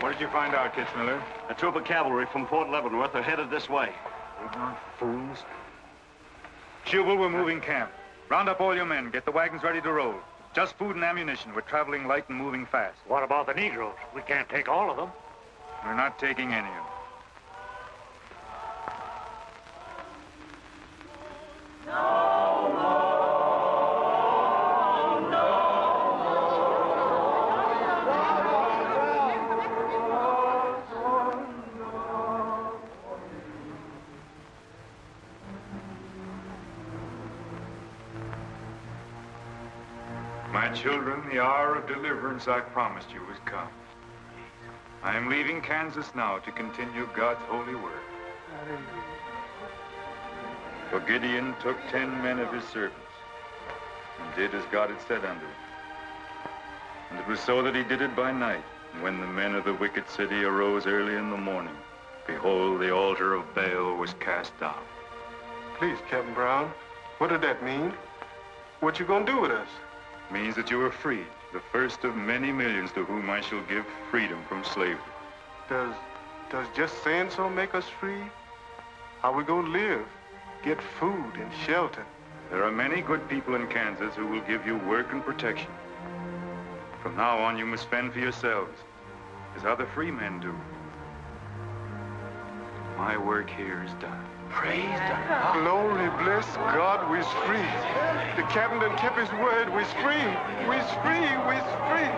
What did you find out, Kitzmiller? A troop of cavalry from Fort Leavenworth are headed this way. Ignorant fools. Jubal, we're moving camp. Round up all your men. Get the wagons ready to roll. Just food and ammunition. We're traveling light and moving fast. What about the Negroes? We can't take all of them. We're not taking any of them. My children, the hour of deliverance I promised you has come. I am leaving Kansas now to continue God's holy work. For Gideon took 10 men of his servants and did as God had said unto him. And it was so that he did it by night. And when the men of the wicked city arose early in the morning, behold, the altar of Baal was cast down. Please, Captain Brown, what did that mean? What you gonna do with us? Means that you are free, the first of many millions to whom I shall give freedom from slavery. Does just saying so make us free? How we gonna live? Get food and shelter? There are many good people in Kansas who will give you work and protection. From now on, you must fend for yourselves, as other free men do. My work here is done. Praise God. Glory, bless God, we's free. The captain done kept his word, we's free. We's free, we's free.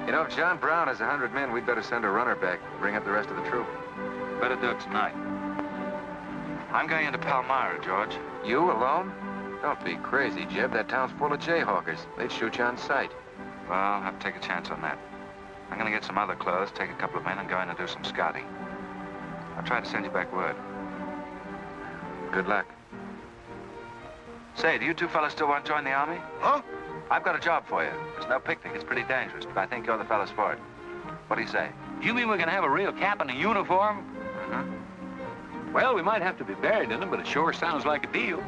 You know, if John Brown has 100 men, we'd better send a runner back, bring up the rest of the troop. Better do it tonight. I'm going into Palmyra, George. You alone? Don't be crazy, Jeb. That town's full of jayhawkers. They'd shoot you on sight. Well, I'll have to take a chance on that. I'm going to get some other clothes, take a couple of men, and go in and do some scouting. I'll try to send you back word. Good luck. Say, do you two fellas still want to join the Army? Huh? I've got a job for you. It's no picnic. It's pretty dangerous, but I think you're the fellas for it. What do you say? You mean we're gonna have a real cap and a uniform? Mm-hmm. Well, we might have to be buried in them, but it sure sounds like a deal.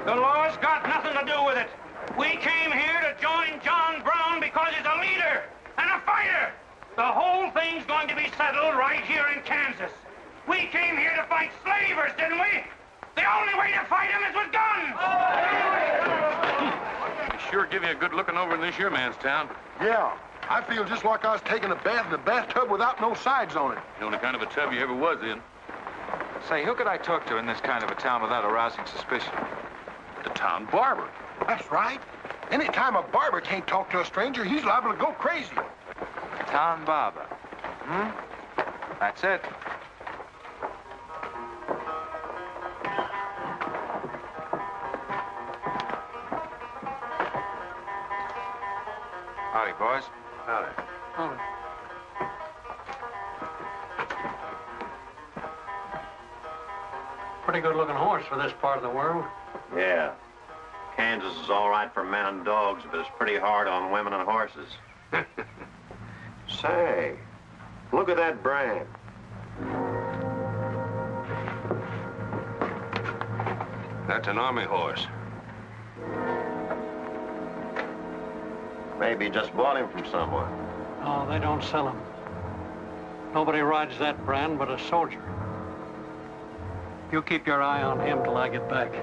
The law's got nothing to do with it. We came here to join John Brown because he's a leader and a fighter. The whole thing's going to be settled right here in Kansas. We came here to fight slavers, didn't we? The only way to fight them is with guns. They sure give you a good looking over in this here man's town. Yeah, I feel just like I was taking a bath in a bathtub without no sides on it. The only kind of a tub you ever was in. Say, who could I talk to in this kind of a town without arousing suspicion? The town barber. That's right. Anytime a barber can't talk to a stranger, he's liable to go crazy. Town barber. Hmm? That's it. Howdy, boys. Howdy. Oh. Pretty good-looking horse for this part of the world. Yeah. Kansas is all right for men and dogs, but it's pretty hard on women and horses. Say, look at that brand. That's an army horse. Maybe you just bought him from someone. Oh, they don't sell them. Nobody rides that brand but a soldier. You keep your eye on him till I get back.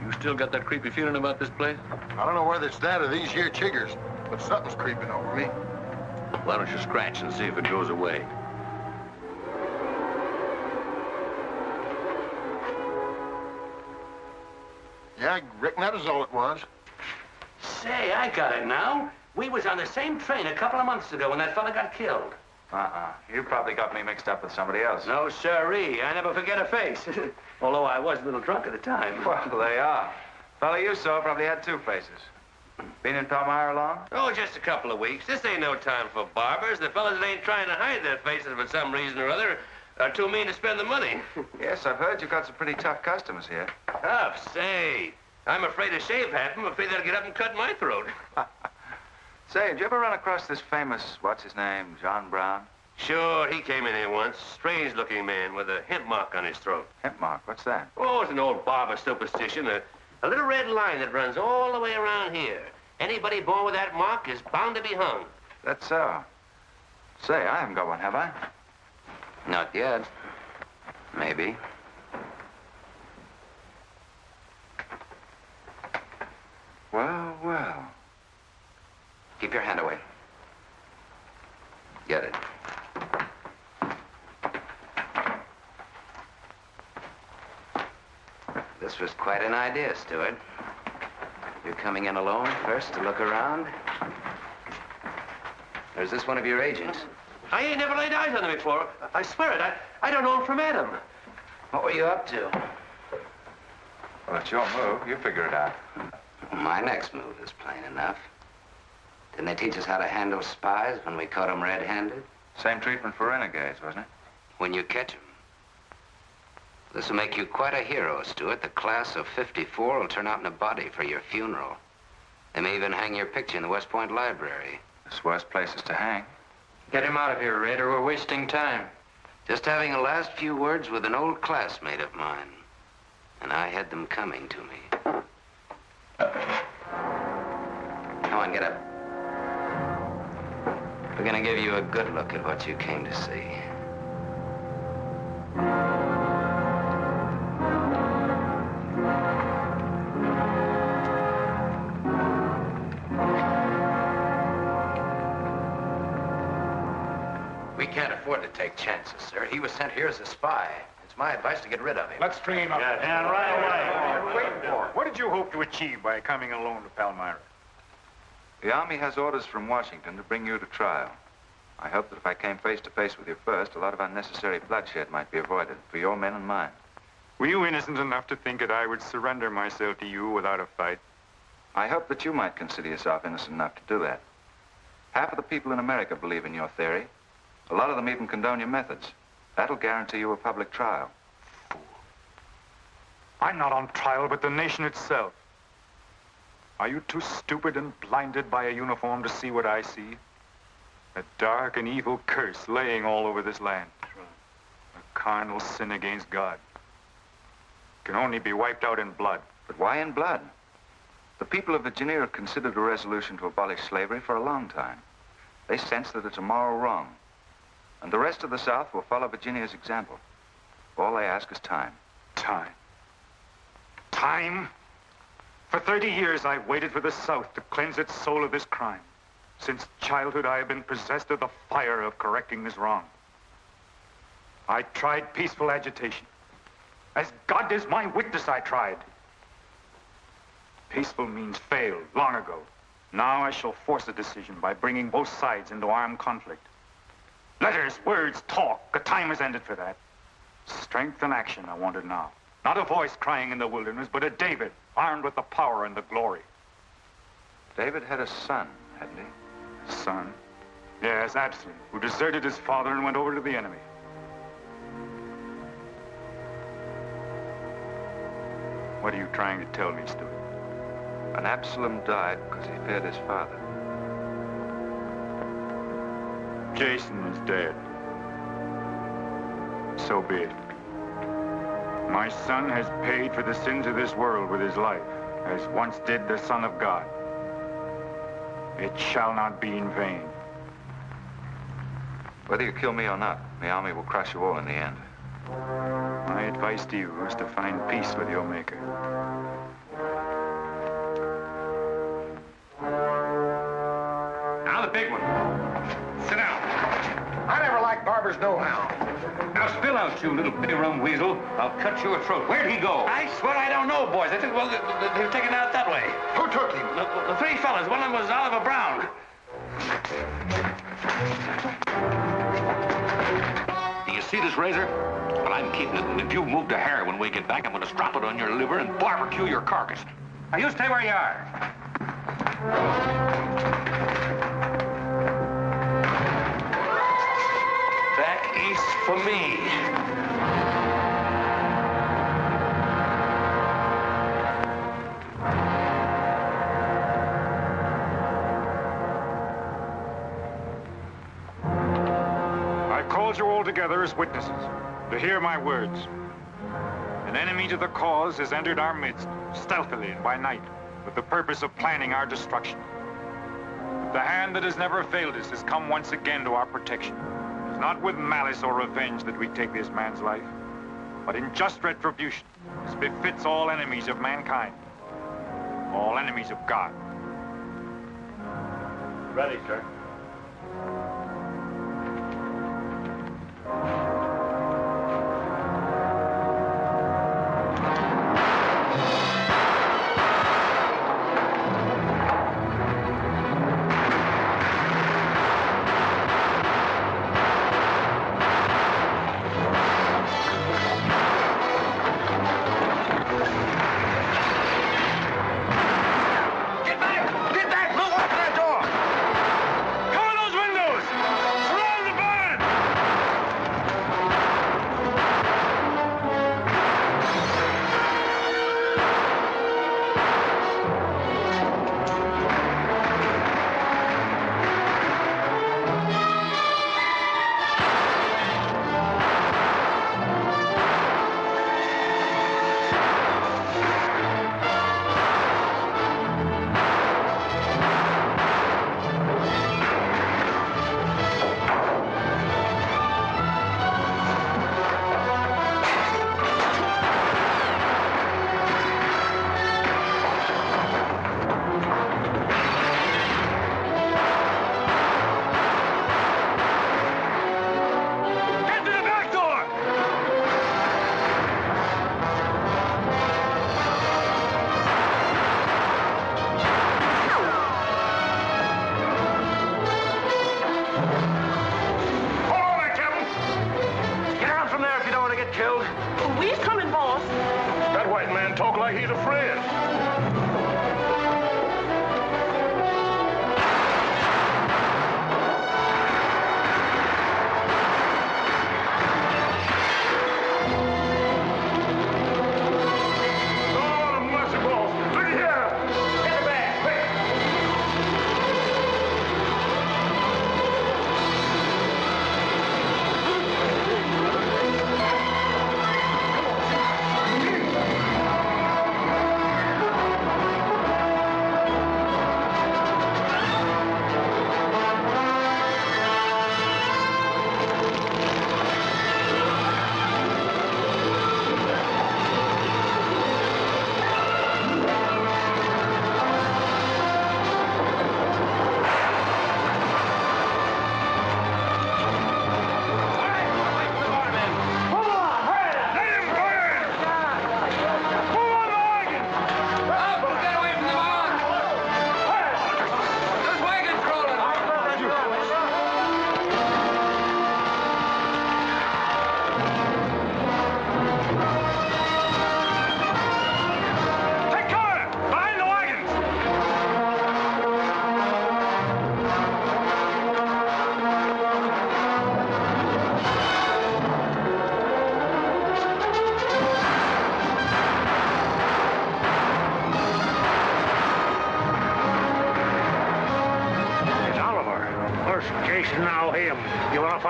You still got that creepy feeling about this place? I don't know whether it's that or these here chiggers, but something's creeping over me. Why don't you scratch and see if it goes away? Yeah, I reckon that is all it was. Say, I got it now. We was on the same train a couple of months ago when that fella got killed. You probably got me mixed up with somebody else. No, sirree. I never forget a face. Although I was a little drunk at the time. Well, they are. Fella you saw probably had two faces. Been in Palmyra long? Oh, just a couple of weeks. This ain't no time for barbers. The fellas that ain't trying to hide their faces for some reason or other are too mean to spend the money. Yes, I've heard you've got some pretty tough customers here. Tough, say. I'm afraid to shave half of them. Afraid they'll get up and cut my throat. Say, did you ever run across this famous, what's his name, John Brown? Sure, he came in here once. Strange-looking man with a hemp mark on his throat. Hemp mark? What's that? Oh, it's an old barber superstition. A little red line that runs all the way around here. Anybody born with that mark is bound to be hung. That's so. Say, I haven't got one, have I? Not yet. Maybe. Well, well. Keep your hand away. Get it. This was quite an idea, Stuart. You're coming in alone first to look around? Or is this one of your agents? I ain't never laid eyes on him before. I swear it. I don't know him from Adam. What were you up to? Well, it's your move. You figure it out. My next move is plain enough. Didn't they teach us how to handle spies when we caught them red-handed? Same treatment for renegades, wasn't it? When you catch them. This will make you quite a hero, Stuart. The class of '54 will turn out in a body for your funeral. They may even hang your picture in the West Point Library. There's worse places to hang. Get him out of here, Red, or we're wasting time. Just having a last few words with an old classmate of mine. And I had them coming to me. Come on, get up. We're gonna give you a good look at what you came to see. We can't afford to take chances, sir. He was sent here as a spy. It's my advice to get rid of him. Let's train up. And right away. Wait for. What did you hope to achieve by coming alone to Palmyra? The Army has orders from Washington to bring you to trial. I hope that if I came face to face with you first, a lot of unnecessary bloodshed might be avoided for your men and mine. Were you innocent enough to think that I would surrender myself to you without a fight? I hope that you might consider yourself innocent enough to do that. Half of the people in America believe in your theory. A lot of them even condone your methods. That'll guarantee you a public trial. Fool. I'm not on trial, but the nation itself. Are you too stupid and blinded by a uniform to see what I see? A dark and evil curse laying all over this land. A carnal sin against God. Can only be wiped out in blood. But why in blood? The people of Virginia have considered a resolution to abolish slavery for a long time. They sense that it's a moral wrong. And the rest of the South will follow Virginia's example. All they ask is time. Time? Time? For 30 years, I've waited for the South to cleanse its soul of this crime. Since childhood, I have been possessed of the fire of correcting this wrong. I tried peaceful agitation. As God is my witness, I tried. Peaceful means failed long ago. Now I shall force a decision by bringing both sides into armed conflict. Letters, words, talk. The time has ended for that. Strength and action I wanted now. Not a voice crying in the wilderness, but a David, armed with the power and the glory. David had a son, hadn't he? Son? Yes, Absalom, who deserted his father and went over to the enemy. What are you trying to tell me, Stuart? And Absalom died because he feared his father. Jason is dead. So be it. My son has paid for the sins of this world with his life, as once did the Son of God. It shall not be in vain. Whether you kill me or not, the army will crush you all in the end. My advice to you is to find peace with your Maker. Now the big one. Sit down. I never liked barbers no-how. Now spill out, you little bitty rum weasel. I'll cut your throat. Where'd he go? I swear I don't know, boys. I think, well, they were taken out that way. Who took him? The three fellas. One of them was Oliver Brown. Do you see this razor? Well, I'm keeping it, and if you move to hair when we get back, I'm going to strap it on your liver and barbecue your carcass. Now, you stay where you are. Back east for me. I called you all together as witnesses to hear my words. An enemy to the cause has entered our midst, stealthily and by night, with the purpose of planning our destruction. The hand that has never failed us has come once again to our protection. It's not with malice or revenge that we take this man's life, but in just retribution, as befits all enemies of mankind, all enemies of God. Ready, sir.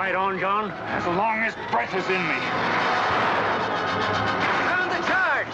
Fight on, John? As long as breath is in me. Sound the charge!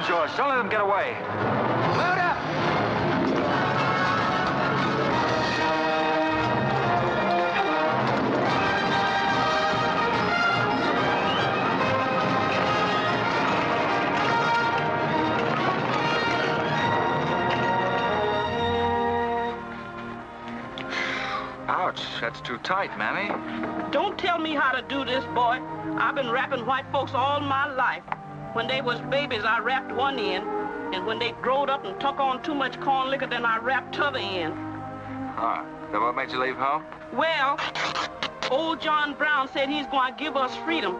George. Don't let them get away. Load up! Ouch, that's too tight, Mammy. Don't tell me how to do this, boy. I've been wrapping white folks all my life. When they was babies, I wrapped one end, and when they growed up and took on too much corn liquor, then I wrapped t'other end. Huh. Then what made you leave home? Well, old John Brown said he's going to give us freedom.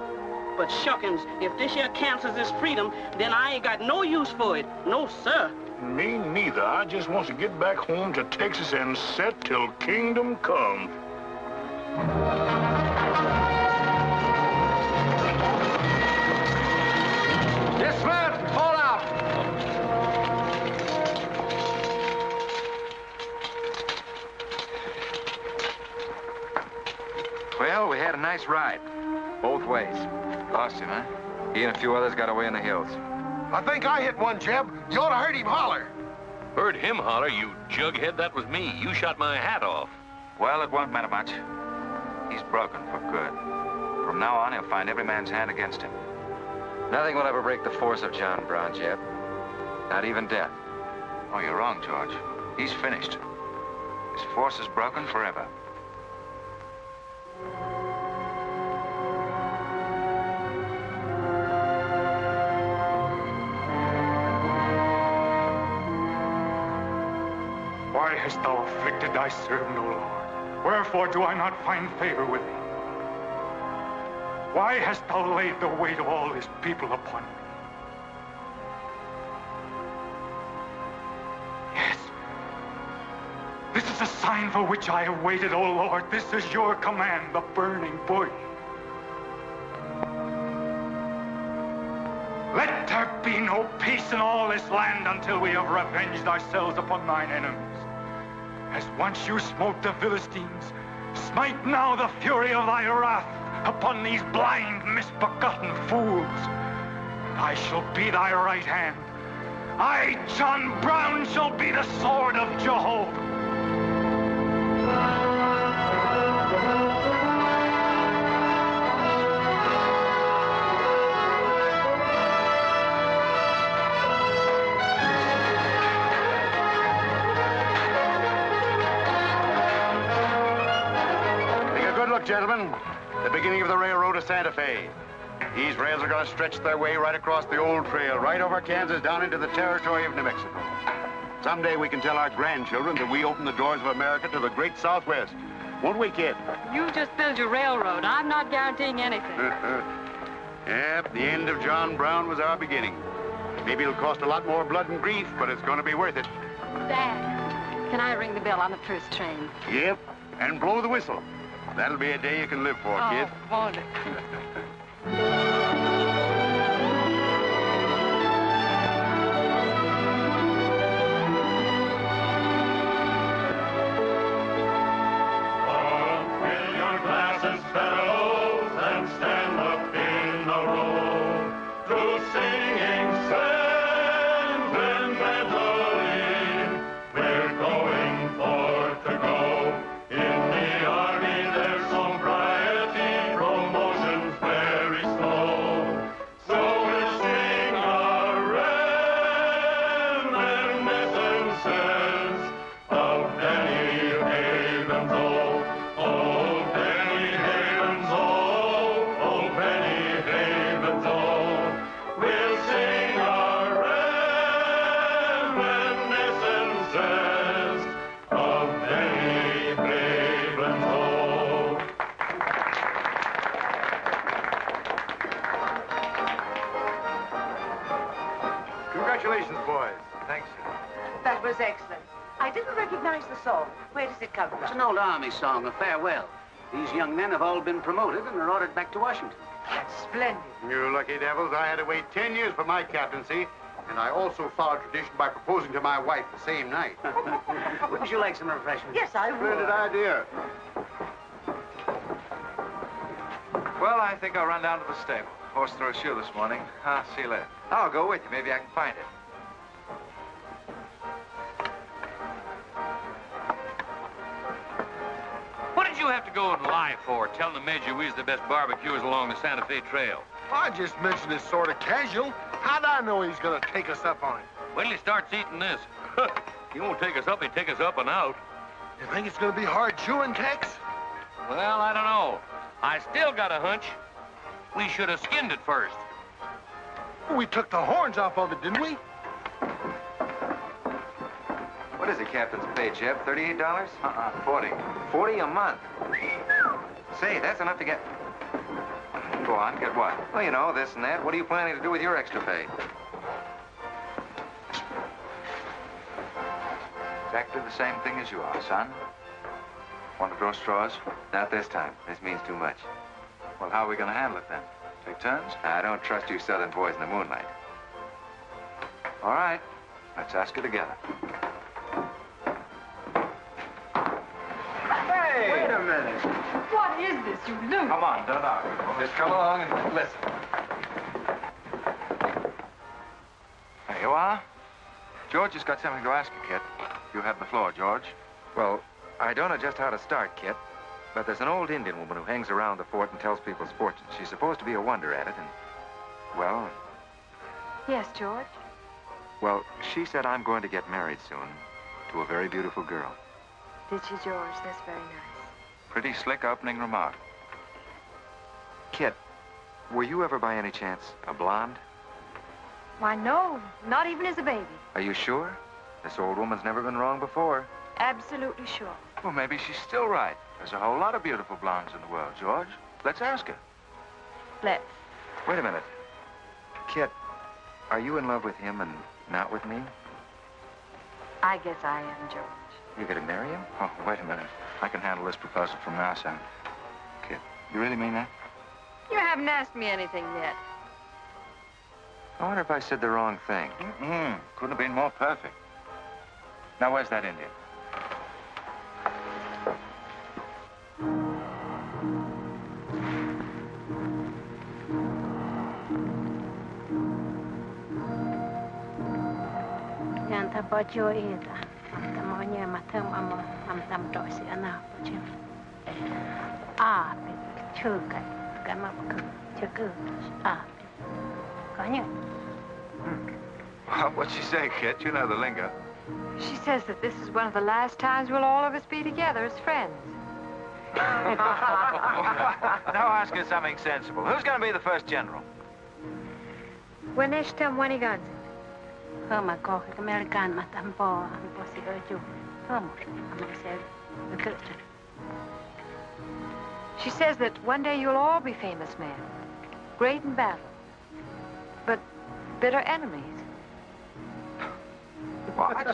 But shuckins, if this here cancels this freedom, then I ain't got no use for it. No, sir. Me neither. I just want to get back home to Texas and set till kingdom come. Dismount! Fall out! Well, we had a nice ride. Both ways. Lost him, huh? He and a few others got away in the hills. I think I hit one, Jeb. You ought to heard him holler. Heard him holler, you jughead? That was me. You shot my hat off. Well, it won't matter much. He's broken for good. From now on, he'll find every man's hand against him. Nothing will ever break the force of John Brown, Jeb. Not even death. Oh, you're wrong, George. He's finished. His force is broken forever. Why hast thou afflicted thy servant, O Lord? Wherefore do I not find favor with thee? Why hast thou laid the weight of all this people upon me? Yes. This is a sign for which I have waited, O Lord. This is your command, the burning bush. Let there be no peace in all this land until we have revenged ourselves upon thine enemies. As once you smote the Philistines, smite now the fury of thy wrath upon these blind, misbegotten fools. I shall be thy right hand. I, John Brown, shall be the sword of Jehovah. Gentlemen, the beginning of the railroad to Santa Fe. These rails are going to stretch their way right across the old trail, right over Kansas, down into the territory of New Mexico. Someday we can tell our grandchildren that we opened the doors of America to the great Southwest. Won't we, kid? You just build your railroad. I'm not guaranteeing anything. Yep, the end of John Brown was our beginning. Maybe it'll cost a lot more blood and grief, but it's going to be worth it. Dad, can I ring the bell on the first train? Yep, and blow the whistle. That'll be a day you can live for, kid. Won't it? Fill your glasses, fellows, and stand up in a row. That was excellent. I didn't recognize the song. Where does it come from? It's an old Army song, a farewell. These young men have all been promoted and are ordered back to Washington. That's splendid. You lucky devils, I had to wait 10 years for my captaincy, and I also followed tradition by proposing to my wife the same night. Wouldn't you like some refreshment? Yes, I would. Splendid idea. Well, I think I'll run down to the stable. Horse threw a shoe this morning. I'll see you later. I'll go with you. Maybe I can find it. What did you have to go and lie for, telling the Major we was the best barbecuers along the Santa Fe Trail? I just mentioned it sort of casual. How'd I know he's gonna take us up on it? Wait till he starts eating this. He won't take us up, he'll take us up and out. You think it's gonna be hard chewing, Tex? Well, I don't know. I still got a hunch. We should have skinned it first. We took the horns off of it, didn't we? What is the captain's pay, Jeb? $38? 40. 40 a month. Say, that's enough to get... Go on, get what? Well, you know, this and that. What are you planning to do with your extra pay? Exactly the same thing as you are, son. Want to draw straws? Not this time. This means too much. Well, how are we going to handle it then? Take turns? I don't trust you southern boys in the moonlight. All right. Let's ask it together. Hey! Wait a minute. What is this, you loot? Come on, don't argue. Just come along and listen. There you are. George has got something to ask you, kid. You have the floor, George. Well, I don't know just how to start, Kit, but there's an old Indian woman who hangs around the fort and tells people's fortunes. She's supposed to be a wonder at it, and, well, Yes, George. well, she said I'm going to get married soon to a very beautiful girl. Did she, George? That's very nice. Pretty slick opening remark. Kit, were you ever by any chance a blonde? Why, no. Not even as a baby. Are you sure? This old woman's never been wrong before. Absolutely sure. Well, maybe she's still right. There's a whole lot of beautiful blondes in the world, George. Let's ask her. Let's. Wait a minute. Kit, are you in love with him and not with me? I guess I am, George. You gonna marry him? Oh, wait a minute. I can handle this proposal from now, son. Kid, you really mean that? You haven't asked me anything yet. I wonder if I said the wrong thing. Couldn't have been more perfect. Now, where's that Indian? Yanta bajo ita, tamanya matam amo tam dosi ana bajo. Chuka, kama chuka, Kanya. Well, what'd she say, Kit? You know the lingo. She says that this is one of the last times we'll all of us be together as friends. Now ask her something sensible. Who's going to be the first general? When they tell when he guns Hama ko American matampo ang posibyo. She says that one day you'll all be famous men, great in battle, but bitter enemies. What?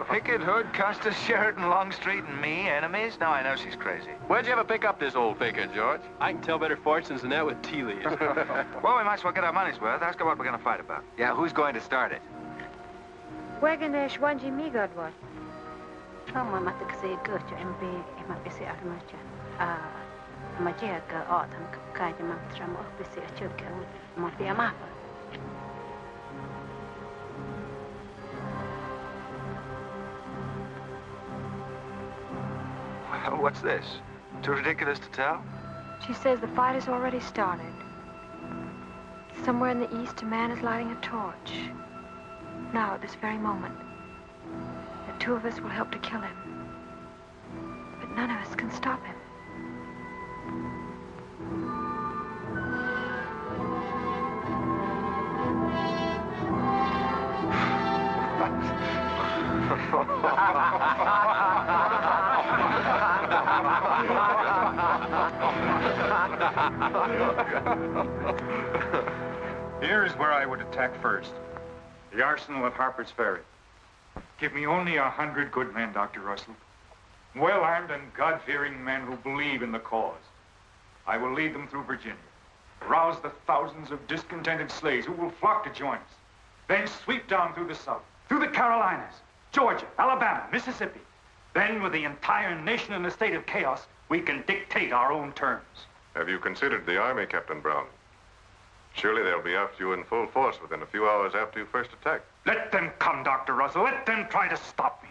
Pickett, Hood, Custer, Sheridan, Longstreet, and me, enemies? Now I know she's crazy. Where'd you ever pick up this old figure, George? I can tell better fortunes than that with tea leaves. Well, we might as well get our money's worth. Ask her what we're going to fight about. Yeah, who's going to start it? Weganesh wanji mi godwat. Hama matakasi gocho MB mapisi armacha. Magia ka autumn kaja mantram opisi achuka mafia mapa. What's this? Too ridiculous to tell? She says the fight has already started. Somewhere in the east, a man is lighting a torch. Now, at this very moment. The two of us will help to kill him. But none of us can stop him. Here's where I would attack first. The arsenal at Harper's Ferry. Give me only 100 good men, Dr. Russell. Well-armed and God-fearing men who believe in the cause. I will lead them through Virginia. Rouse the thousands of discontented slaves who will flock to join us. Then sweep down through the South, through the Carolinas, Georgia, Alabama, Mississippi. Then, with the entire nation in a state of chaos, we can dictate our own terms. Have you considered the Army, Captain Brown? Surely they'll be after you in full force within a few hours after you first attack. Let them come, Dr. Russell. Let them try to stop me.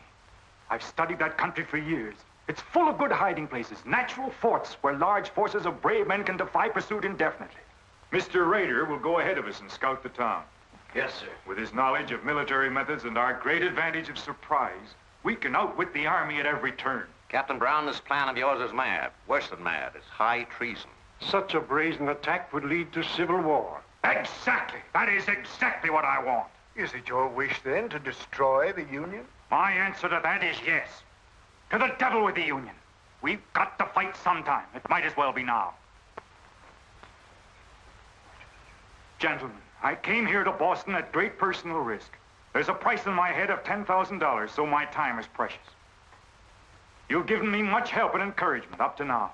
I've studied that country for years. It's full of good hiding places, natural forts where large forces of brave men can defy pursuit indefinitely. Mr. Raider will go ahead of us and scout the town. Yes, sir. With his knowledge of military methods and our great advantage of surprise, we can outwit the Army at every turn. Captain Brown, this plan of yours is mad. Worse than mad. It's high treason. Such a brazen attack would lead to civil war. Exactly. That is exactly what I want. Is it your wish, then, to destroy the Union? My answer to that is yes. To the devil with the Union. We've got to fight sometime. It might as well be now. Gentlemen, I came here to Boston at great personal risk. There's a price on my head of $10,000, so my time is precious. You've given me much help and encouragement up to now.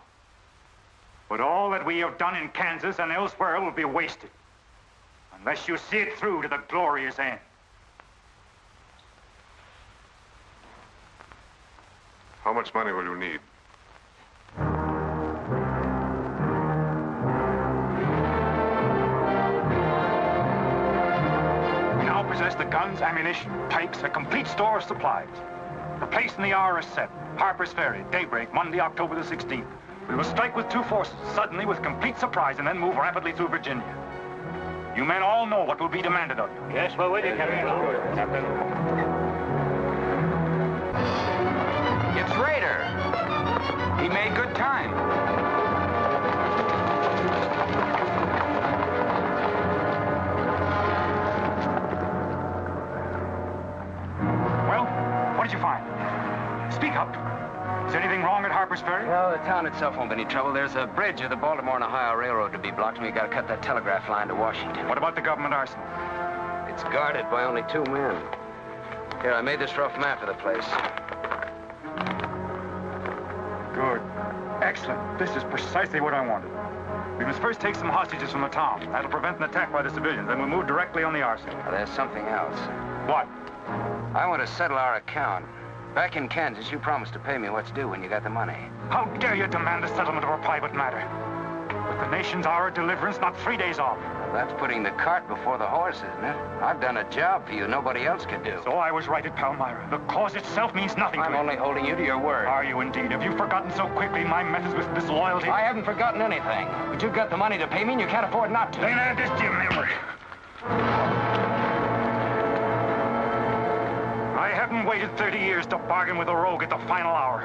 But all that we have done in Kansas and elsewhere will be wasted unless you see it through to the glorious end. How much money will you need? We now possess the guns, ammunition, pikes, a complete store of supplies. The place and the hour is set. Harper's Ferry, daybreak, Monday, October the 16th. We will strike with 2 forces, suddenly with complete surprise, and then move rapidly through Virginia. You men all know what will be demanded of you. Yes, we're with you, Captain. It's Raider. He made good time. Well, what did you find? Speak up. Is anything wrong at Harper's Ferry? Well, the town itself won't be any trouble. There's a bridge of the Baltimore and Ohio Railroad to be blocked, and we gotta cut that telegraph line to Washington. What about the government arsenal? It's guarded by only 2 men. Here, I made this rough map of the place. Good. Excellent. This is precisely what I wanted. We must first take some hostages from the town. That'll prevent an attack by the civilians. Then we'll move directly on the arsenal. Now, there's something else. What? I want to settle our account. Back in Kansas, you promised to pay me what's due when you got the money. How dare you demand a settlement of a private matter? With the nation's hour of deliverance not 3 days off. Well, that's putting the cart before the horse, isn't it? I've done a job for you nobody else could do. So I was right at Palmyra. The cause itself means nothing to I'm me. only holding you to your word. Are you indeed? Have you forgotten so quickly my methods with disloyalty? I haven't forgotten anything. But you've got the money to pay me and you can't afford not to. Then add this to your memory. I haven't waited 30 years to bargain with a rogue at the final hour.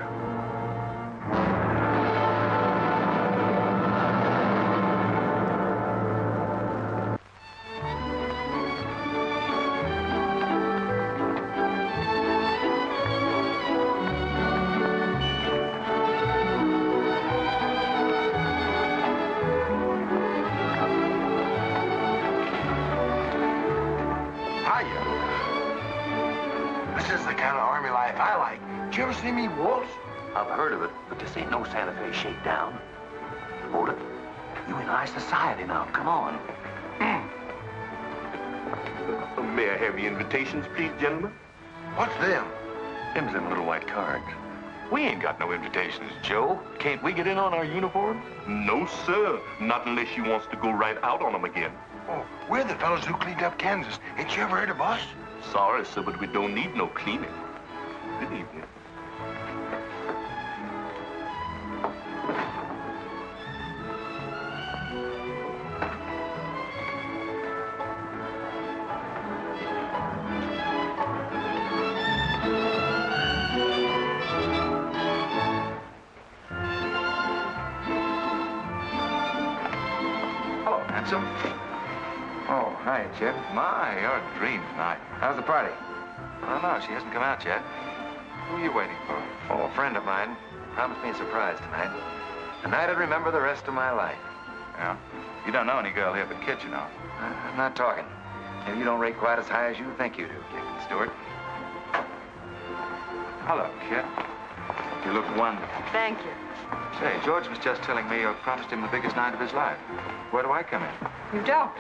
Did you ever see me waltz? I've heard of it, but this ain't no Santa Fe shakedown. Hold it. You in high society now. Come on. May I have your invitations, please, gentlemen? What's them? Them's them little white cards. We ain't got no invitations, Joe. Can't we get in on our uniform? No, sir. Not unless you wants to go right out on them again. Oh, we're the fellows who cleaned up Kansas. Ain't you ever heard of us? Sorry, sir, but we don't need no cleaning. Good evening. Hello, handsome. Oh, hi, Jeb. My, you're a dream tonight. How's the party? I don't know. She hasn't come out yet. Who are you waiting for? Oh, a friend of mine promised me a surprise tonight. A night I'd remember the rest of my life. Yeah? You don't know any girl here but Kit, you know. I'm not talking. Maybe you don't rate quite as high as you think you do, Captain Stuart. Hello, kid. You look wonderful. Thank you. Say, George was just telling me you promised him the biggest night of his life. Where do I come in? You don't.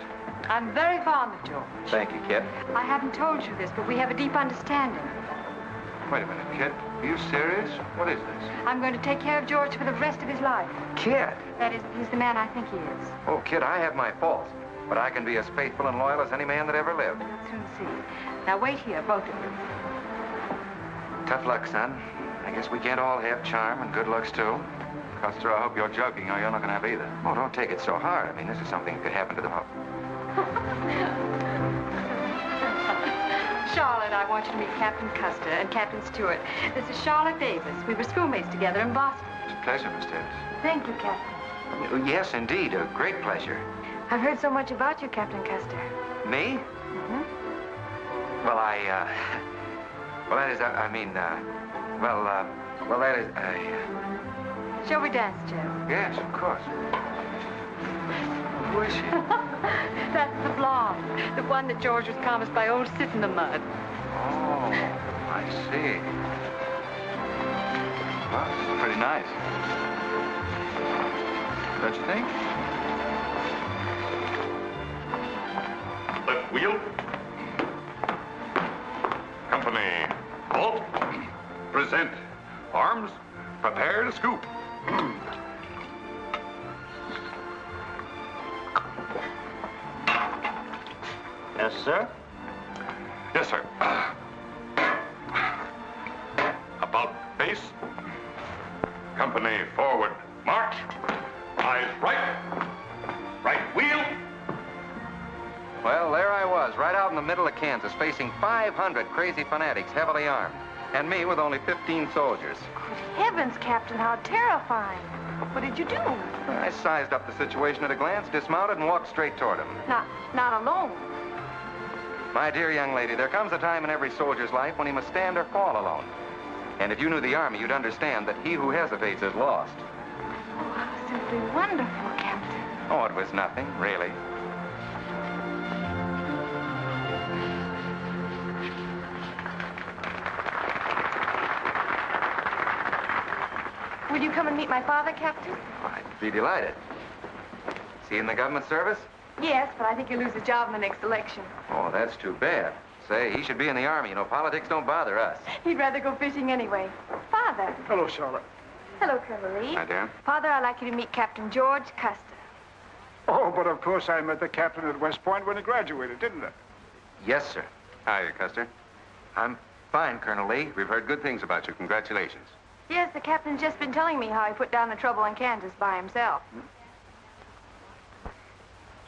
I'm very fond of George. Thank you, kid. I haven't told you this, but we have a deep understanding. Wait a minute, kid. Are you serious? What is this? I'm going to take care of George for the rest of his life. Kid! That is, he's the man I think he is. Oh, kid, I have my faults. But I can be as faithful and loyal as any man that ever lived. We'll soon see. Now wait here, both of you. Tough luck, son. I guess we can't all have charm and good looks, too. Custer, I hope you're joking, or you're not going to have either. Oh, don't take it so hard. I mean, this is something that could happen to them all. Charlotte, I want you to meet Captain Custer and Captain Stuart. This is Charlotte Davis. We were schoolmates together in Boston. It's a pleasure, Miss Davis. Thank you, Captain. Oh, yes, indeed. A great pleasure. I've heard so much about you, Captain Custer. Me? Mm-hmm. Well, well, that is, well, that is, Shall we dance, Jeb? Yes, of course. Who is she? That's the blonde. The one that George was promised by old Sit in the Mud. Oh, I see. Well, it's pretty nice. Don't you think? Left wheel. Company. Halt. Present. Arms. Prepare to scoop. Yes, sir. Yes, sir. About face. Company forward. March. Eyes right. Right wheel. Well, there I was, right out in the middle of Kansas, facing 500 crazy fanatics, heavily armed. And me with only 15 soldiers. Heavens, Captain, how terrifying. What did you do? I sized up the situation at a glance, dismounted, and walked straight toward him. Not alone. My dear young lady, there comes a time in every soldier's life when he must stand or fall alone. And if you knew the Army, you'd understand that he who hesitates is lost. Oh, how simply wonderful, Captain. Oh, it was nothing, really. Will you come and meet my father, Captain? I'd be delighted. Is he in the government service? Yes, but I think he'll lose his job in the next election. Oh, that's too bad. Say, he should be in the Army. You know, politics don't bother us. He'd rather go fishing anyway. Father. Hello, Charlotte. Hello, Colonel Lee. Hi, dear. Father, I'd like you to meet Captain George Custer. Oh, but of course I met the captain at West Point when he graduated, didn't I? Yes, sir. Hi, Custer. I'm fine, Colonel Lee. We've heard good things about you. Congratulations. Yes, the captain's just been telling me how he put down the trouble in Kansas by himself.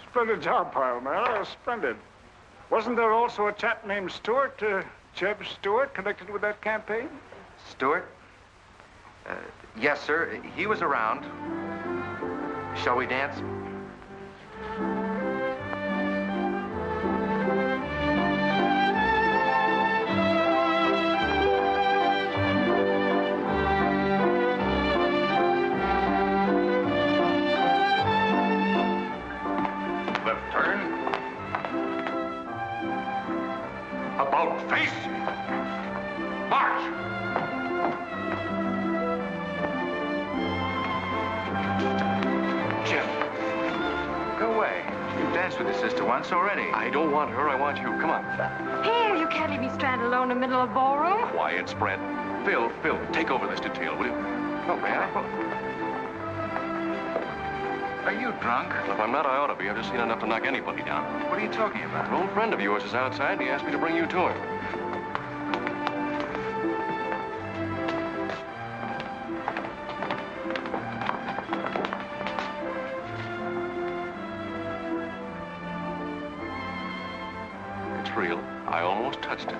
Splendid job, pile, man. Oh, splendid. Wasn't there also a chap named Stuart, Jeb Stuart, connected with that campaign? Stuart? Yes, sir. He was around. Shall we dance? About face. March. Jim. Go away. You've danced with your sister once already. I don't want her. I want you. Come on. Here, you can't leave me stranded alone in the middle of a ballroom. Quiet, spread. Phil, take over this detail, will you? Oh, may I? Are you drunk? If I'm not, I ought to be. I've just seen enough to knock anybody down. What are you talking about? An old friend of yours is outside, and he asked me to bring you to him. It's real. I almost touched it.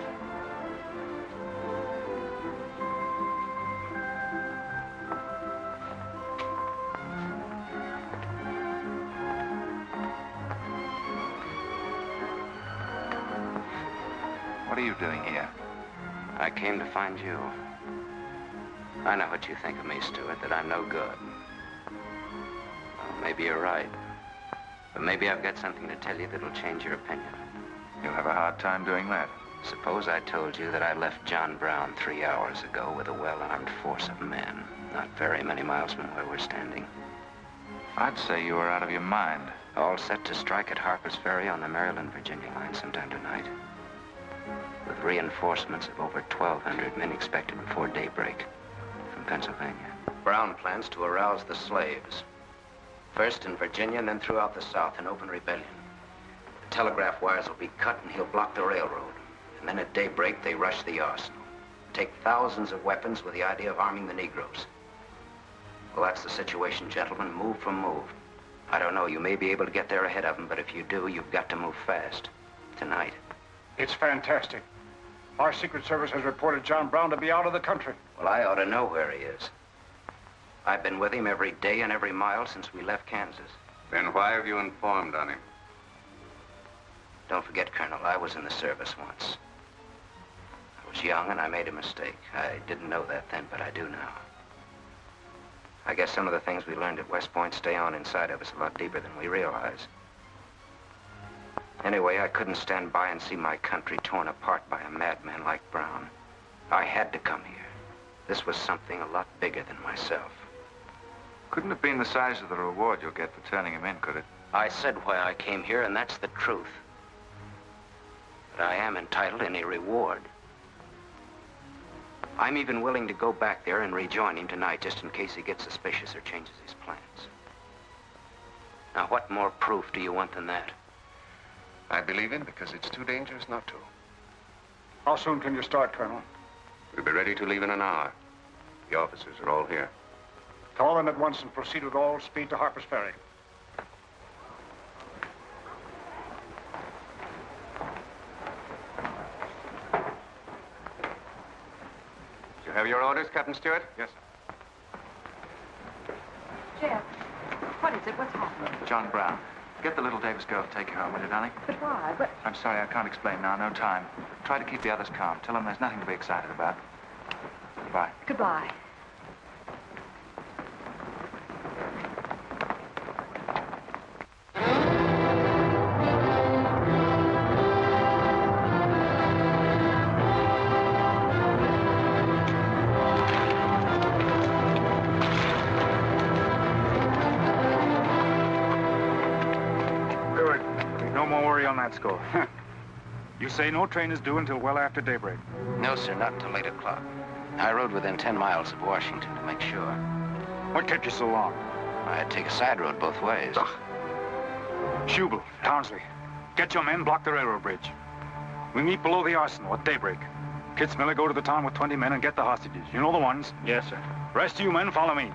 What are you doing here? I came to find you. I know what you think of me, Stuart, that I'm no good. Well, maybe you're right. But maybe I've got something to tell you that'll change your opinion. You'll have a hard time doing that. Suppose I told you that I left John Brown 3 hours ago with a well-armed force of men, not very many miles from where we're standing. I'd say you were out of your mind. All set to strike at Harper's Ferry on the Maryland-Virginia line sometime tonight. With reinforcements of over 1,200 men expected before daybreak from Pennsylvania. Brown plans to arouse the slaves. First in Virginia and then throughout the South in open rebellion. The telegraph wires will be cut and he'll block the railroad. And then at daybreak, they rush the arsenal. Take thousands of weapons with the idea of arming the Negroes. Well, that's the situation, gentlemen. Move for move. I don't know, you may be able to get there ahead of them, but if you do, you've got to move fast. Tonight. It's fantastic. Our Secret Service has reported John Brown to be out of the country. Well, I ought to know where he is. I've been with him every day and every mile since we left Kansas. Then why have you informed on him? Don't forget, Colonel, I was in the service once. I was young and I made a mistake. I didn't know that then, but I do now. I guess some of the things we learned at West Point stay on inside of us a lot deeper than we realize. Anyway, I couldn't stand by and see my country torn apart by a madman like Brown. I had to come here. This was something a lot bigger than myself. Couldn't have been the size of the reward you'll get for turning him in, could it? I said why I came here, and that's the truth. But I am entitled to any reward. I'm even willing to go back there and rejoin him tonight, just in case he gets suspicious or changes his plans. Now, what more proof do you want than that? I believe him because it's too dangerous not to. How soon can you start, Colonel? We'll be ready to leave in an hour. The officers are all here. Call them at once and proceed with all speed to Harper's Ferry. You have your orders, Captain Stuart? Yes, sir. Jeb, what is it? What's happening? John Brown. Get the little Davis girl to take you home, will you, darling? But why? But... I'm sorry, I can't explain now. No time. Try to keep the others calm. Tell them there's nothing to be excited about. Goodbye. Goodbye. Score. You say no train is due until well after daybreak? No, sir, not until 8 o'clock. I rode within 10 miles of Washington to make sure. What kept you so long? I had to take a side road both ways. Schubel, Townsley, get your men, block the railroad bridge. We meet below the arsenal at daybreak. Kitzmiller, go to the town with 20 men and get the hostages. You know the ones? Yes, sir. Rest of you men, follow me.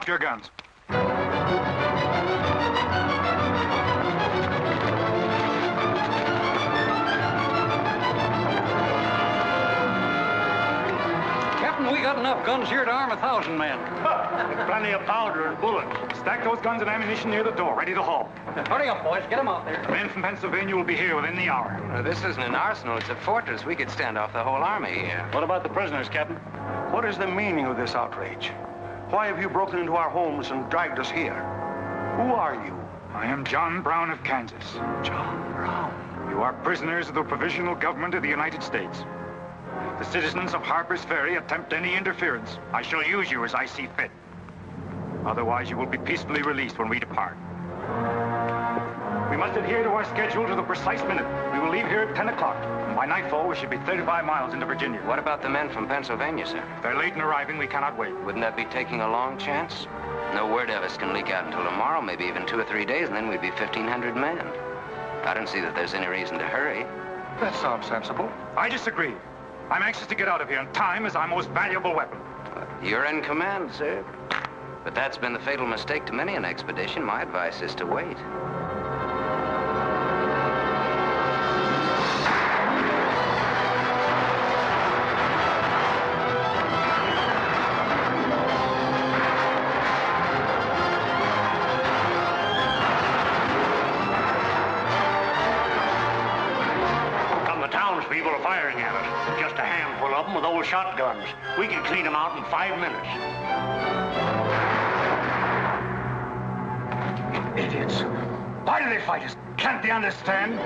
Your guns. Captain, we got enough guns here to arm 1,000 men. Plenty of powder and bullets. Stack those guns and ammunition near the door, ready to haul. Hurry up, boys. Get them out there. The men from Pennsylvania will be here within the hour. This isn't an arsenal, it's a fortress. We could stand off the whole army here. What about the prisoners, Captain? What is the meaning of this outrage? Why have you broken into our homes and dragged us here? Who are you? I am John Brown of Kansas. John Brown? You are prisoners of the provisional government of the United States. If the citizens of Harper's Ferry attempt any interference, I shall use you as I see fit. Otherwise, you will be peacefully released when we depart. We must adhere to our schedule to the precise minute. We will leave here at 10 o'clock. And by nightfall, we should be 35 miles into Virginia. What about the men from Pennsylvania, sir? If they're late in arriving, we cannot wait. Wouldn't that be taking a long chance? No word of us can leak out until tomorrow, maybe even 2 or 3 days, and then we'd be 1,500 men. I don't see that there's any reason to hurry. That sounds sensible. I disagree. I'm anxious to get out of here, and time is our most valuable weapon. You're in command, sir. But that's been the fatal mistake to many an expedition. My advice is to wait. We can clean them out in 5 minutes. Idiots. Why do they fight us? Can't they understand?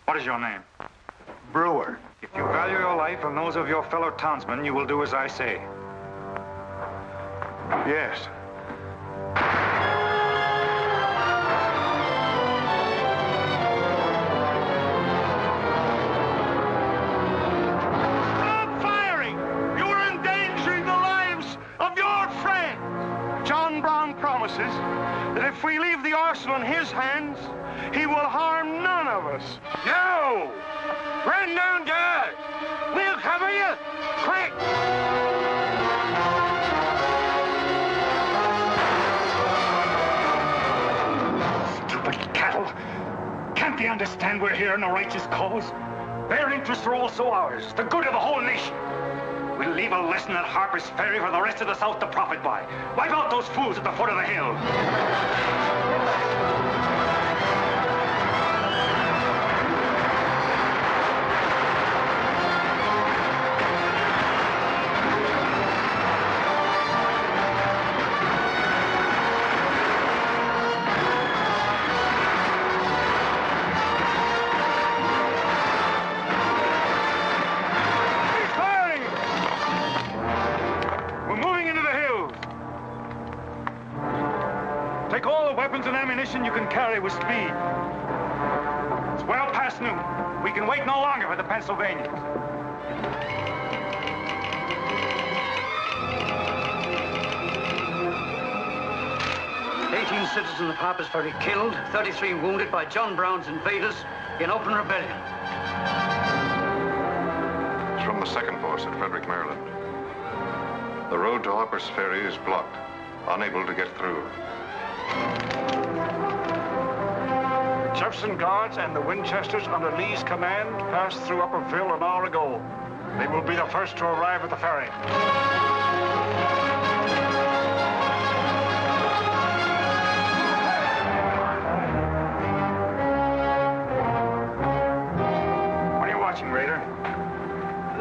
What is your name? Brewer. If you value your life and those of your fellow townsmen, you will do as I say. Yes. Stop firing! You are endangering the lives of your friends! John Brown promises that if we leave the arsenal in his hands, he will harm none of us. No! Run down to us! We'll cover you! Quick! Stupid cattle. Can't they understand we're here in a righteous cause? Their interests are also ours, the good of the whole nation. We'll leave a lesson at Harper's Ferry for the rest of the South to profit by. Wipe out those fools at the foot of the hill. And ammunition you can carry with speed. It's well past noon. We can wait no longer for the Pennsylvanians. 18 citizens of Harper's Ferry killed, 33 wounded by John Brown's invaders in open rebellion. It's from the 2nd Force at Frederick, Maryland. The road to Harper's Ferry is blocked, unable to get through. The Jefferson Guards and the Winchesters under Lee's command passed through Upperville an hour ago. They will be the first to arrive at the ferry. What are you watching, Raider?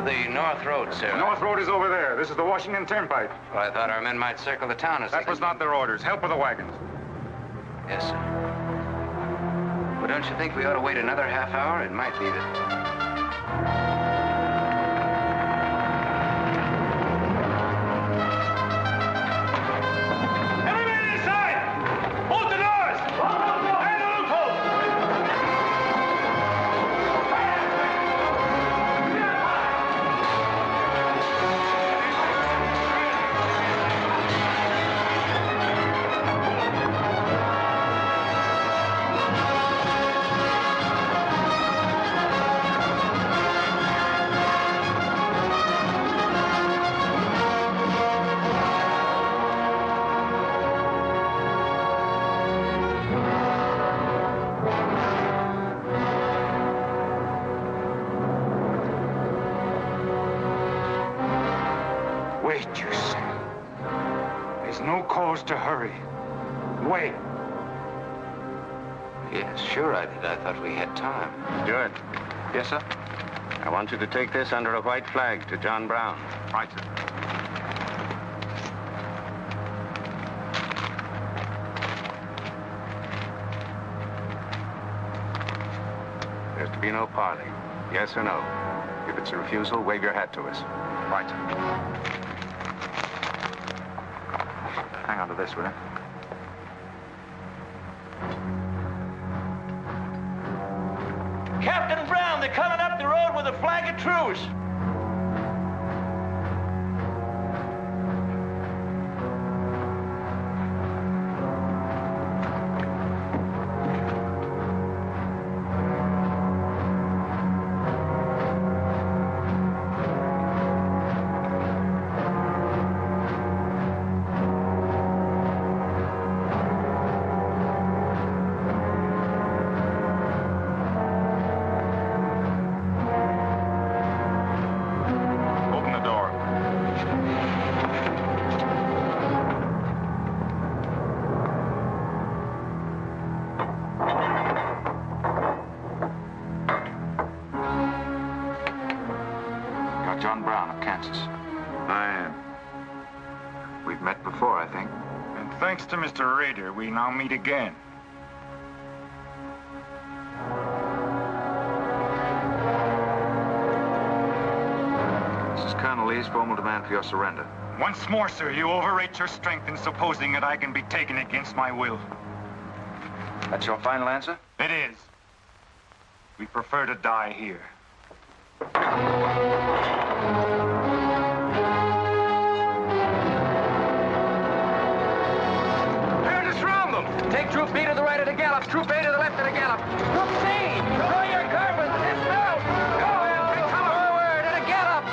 The North Road, sir. The North Road is over there. This is the Washington Turnpike. Well, I thought our men might circle the town as That was not their orders. Help with the wagons. Yes, sir. But don't you think we ought to wait another half hour? It might be that... Everybody inside! Bolt the doors! And the loophole! Wait, you say. There's no cause to hurry. Wait. Yes, sure I did. I thought we had time. Stuart, Yes, sir? I want you to take this under a white flag to John Brown. Right, sir. There's to be no parley. Yes or no. If it's a refusal, wave your hat to us. Right, sir. Hang on to this, will you? Captain Brown, they're coming up the road with a flag of truce. Kansas. I am. We've met before, I think. And thanks to Mr. Rader, we now meet again. This is Colonel Lee's formal demand for your surrender. Once more, sir, you overrate your strength in supposing that I can be taken against my will. That's your final answer? It is. We prefer to die here. Curtis, round them! Take Troop B to the right of the gallop, Troop A to the left of the gallop. Troop C, throw your carbons, dismount! Go, Al! Forward and a gallop!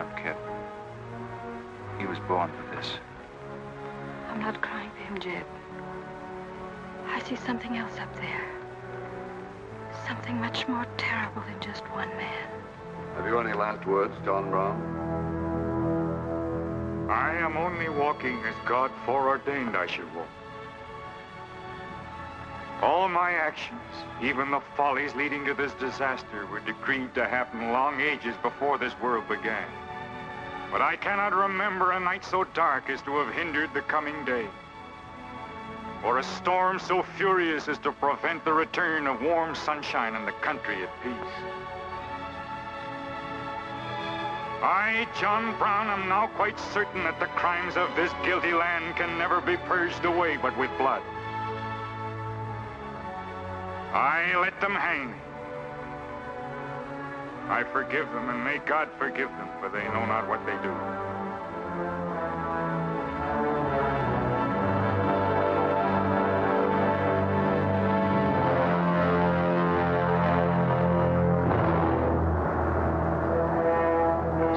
up, kid. He was born for this. I'm not crying for him, Jeb. I see something else up there. Something much more terrible than just one man. Have you any last words, John Brown? I am only walking as God foreordained I should walk. All my actions, even the follies leading to this disaster, were decreed to happen long ages before this world began. But I cannot remember a night so dark as to have hindered the coming day, or a storm so furious as to prevent the return of warm sunshine and the country at peace. I, John Brown, am now quite certain that the crimes of this guilty land can never be purged away but with blood. I let them hang me. I forgive them, and may God forgive them, for they know not what they do.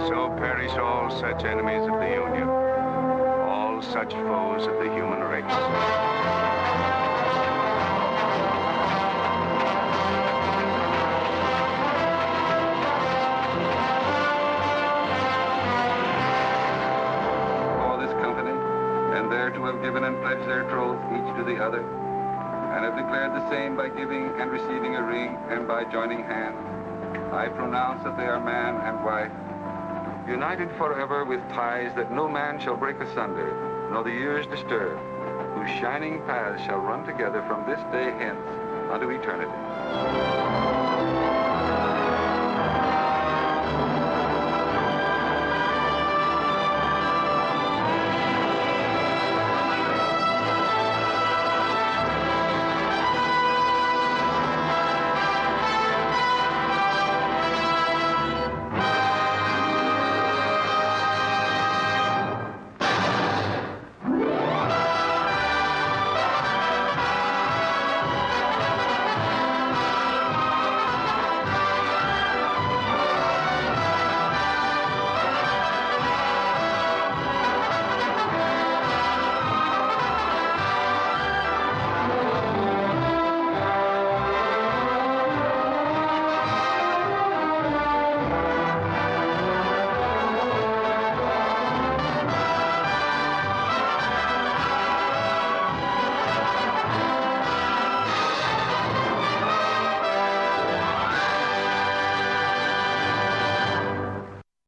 So perish all such enemies of the Union, all such foes of the human race. To have given and pledged their troth each to the other, and have declared the same by giving and receiving a ring and by joining hands, I pronounce that they are man and wife, united forever with ties that no man shall break asunder, nor the years disturb, whose shining paths shall run together from this day hence unto eternity.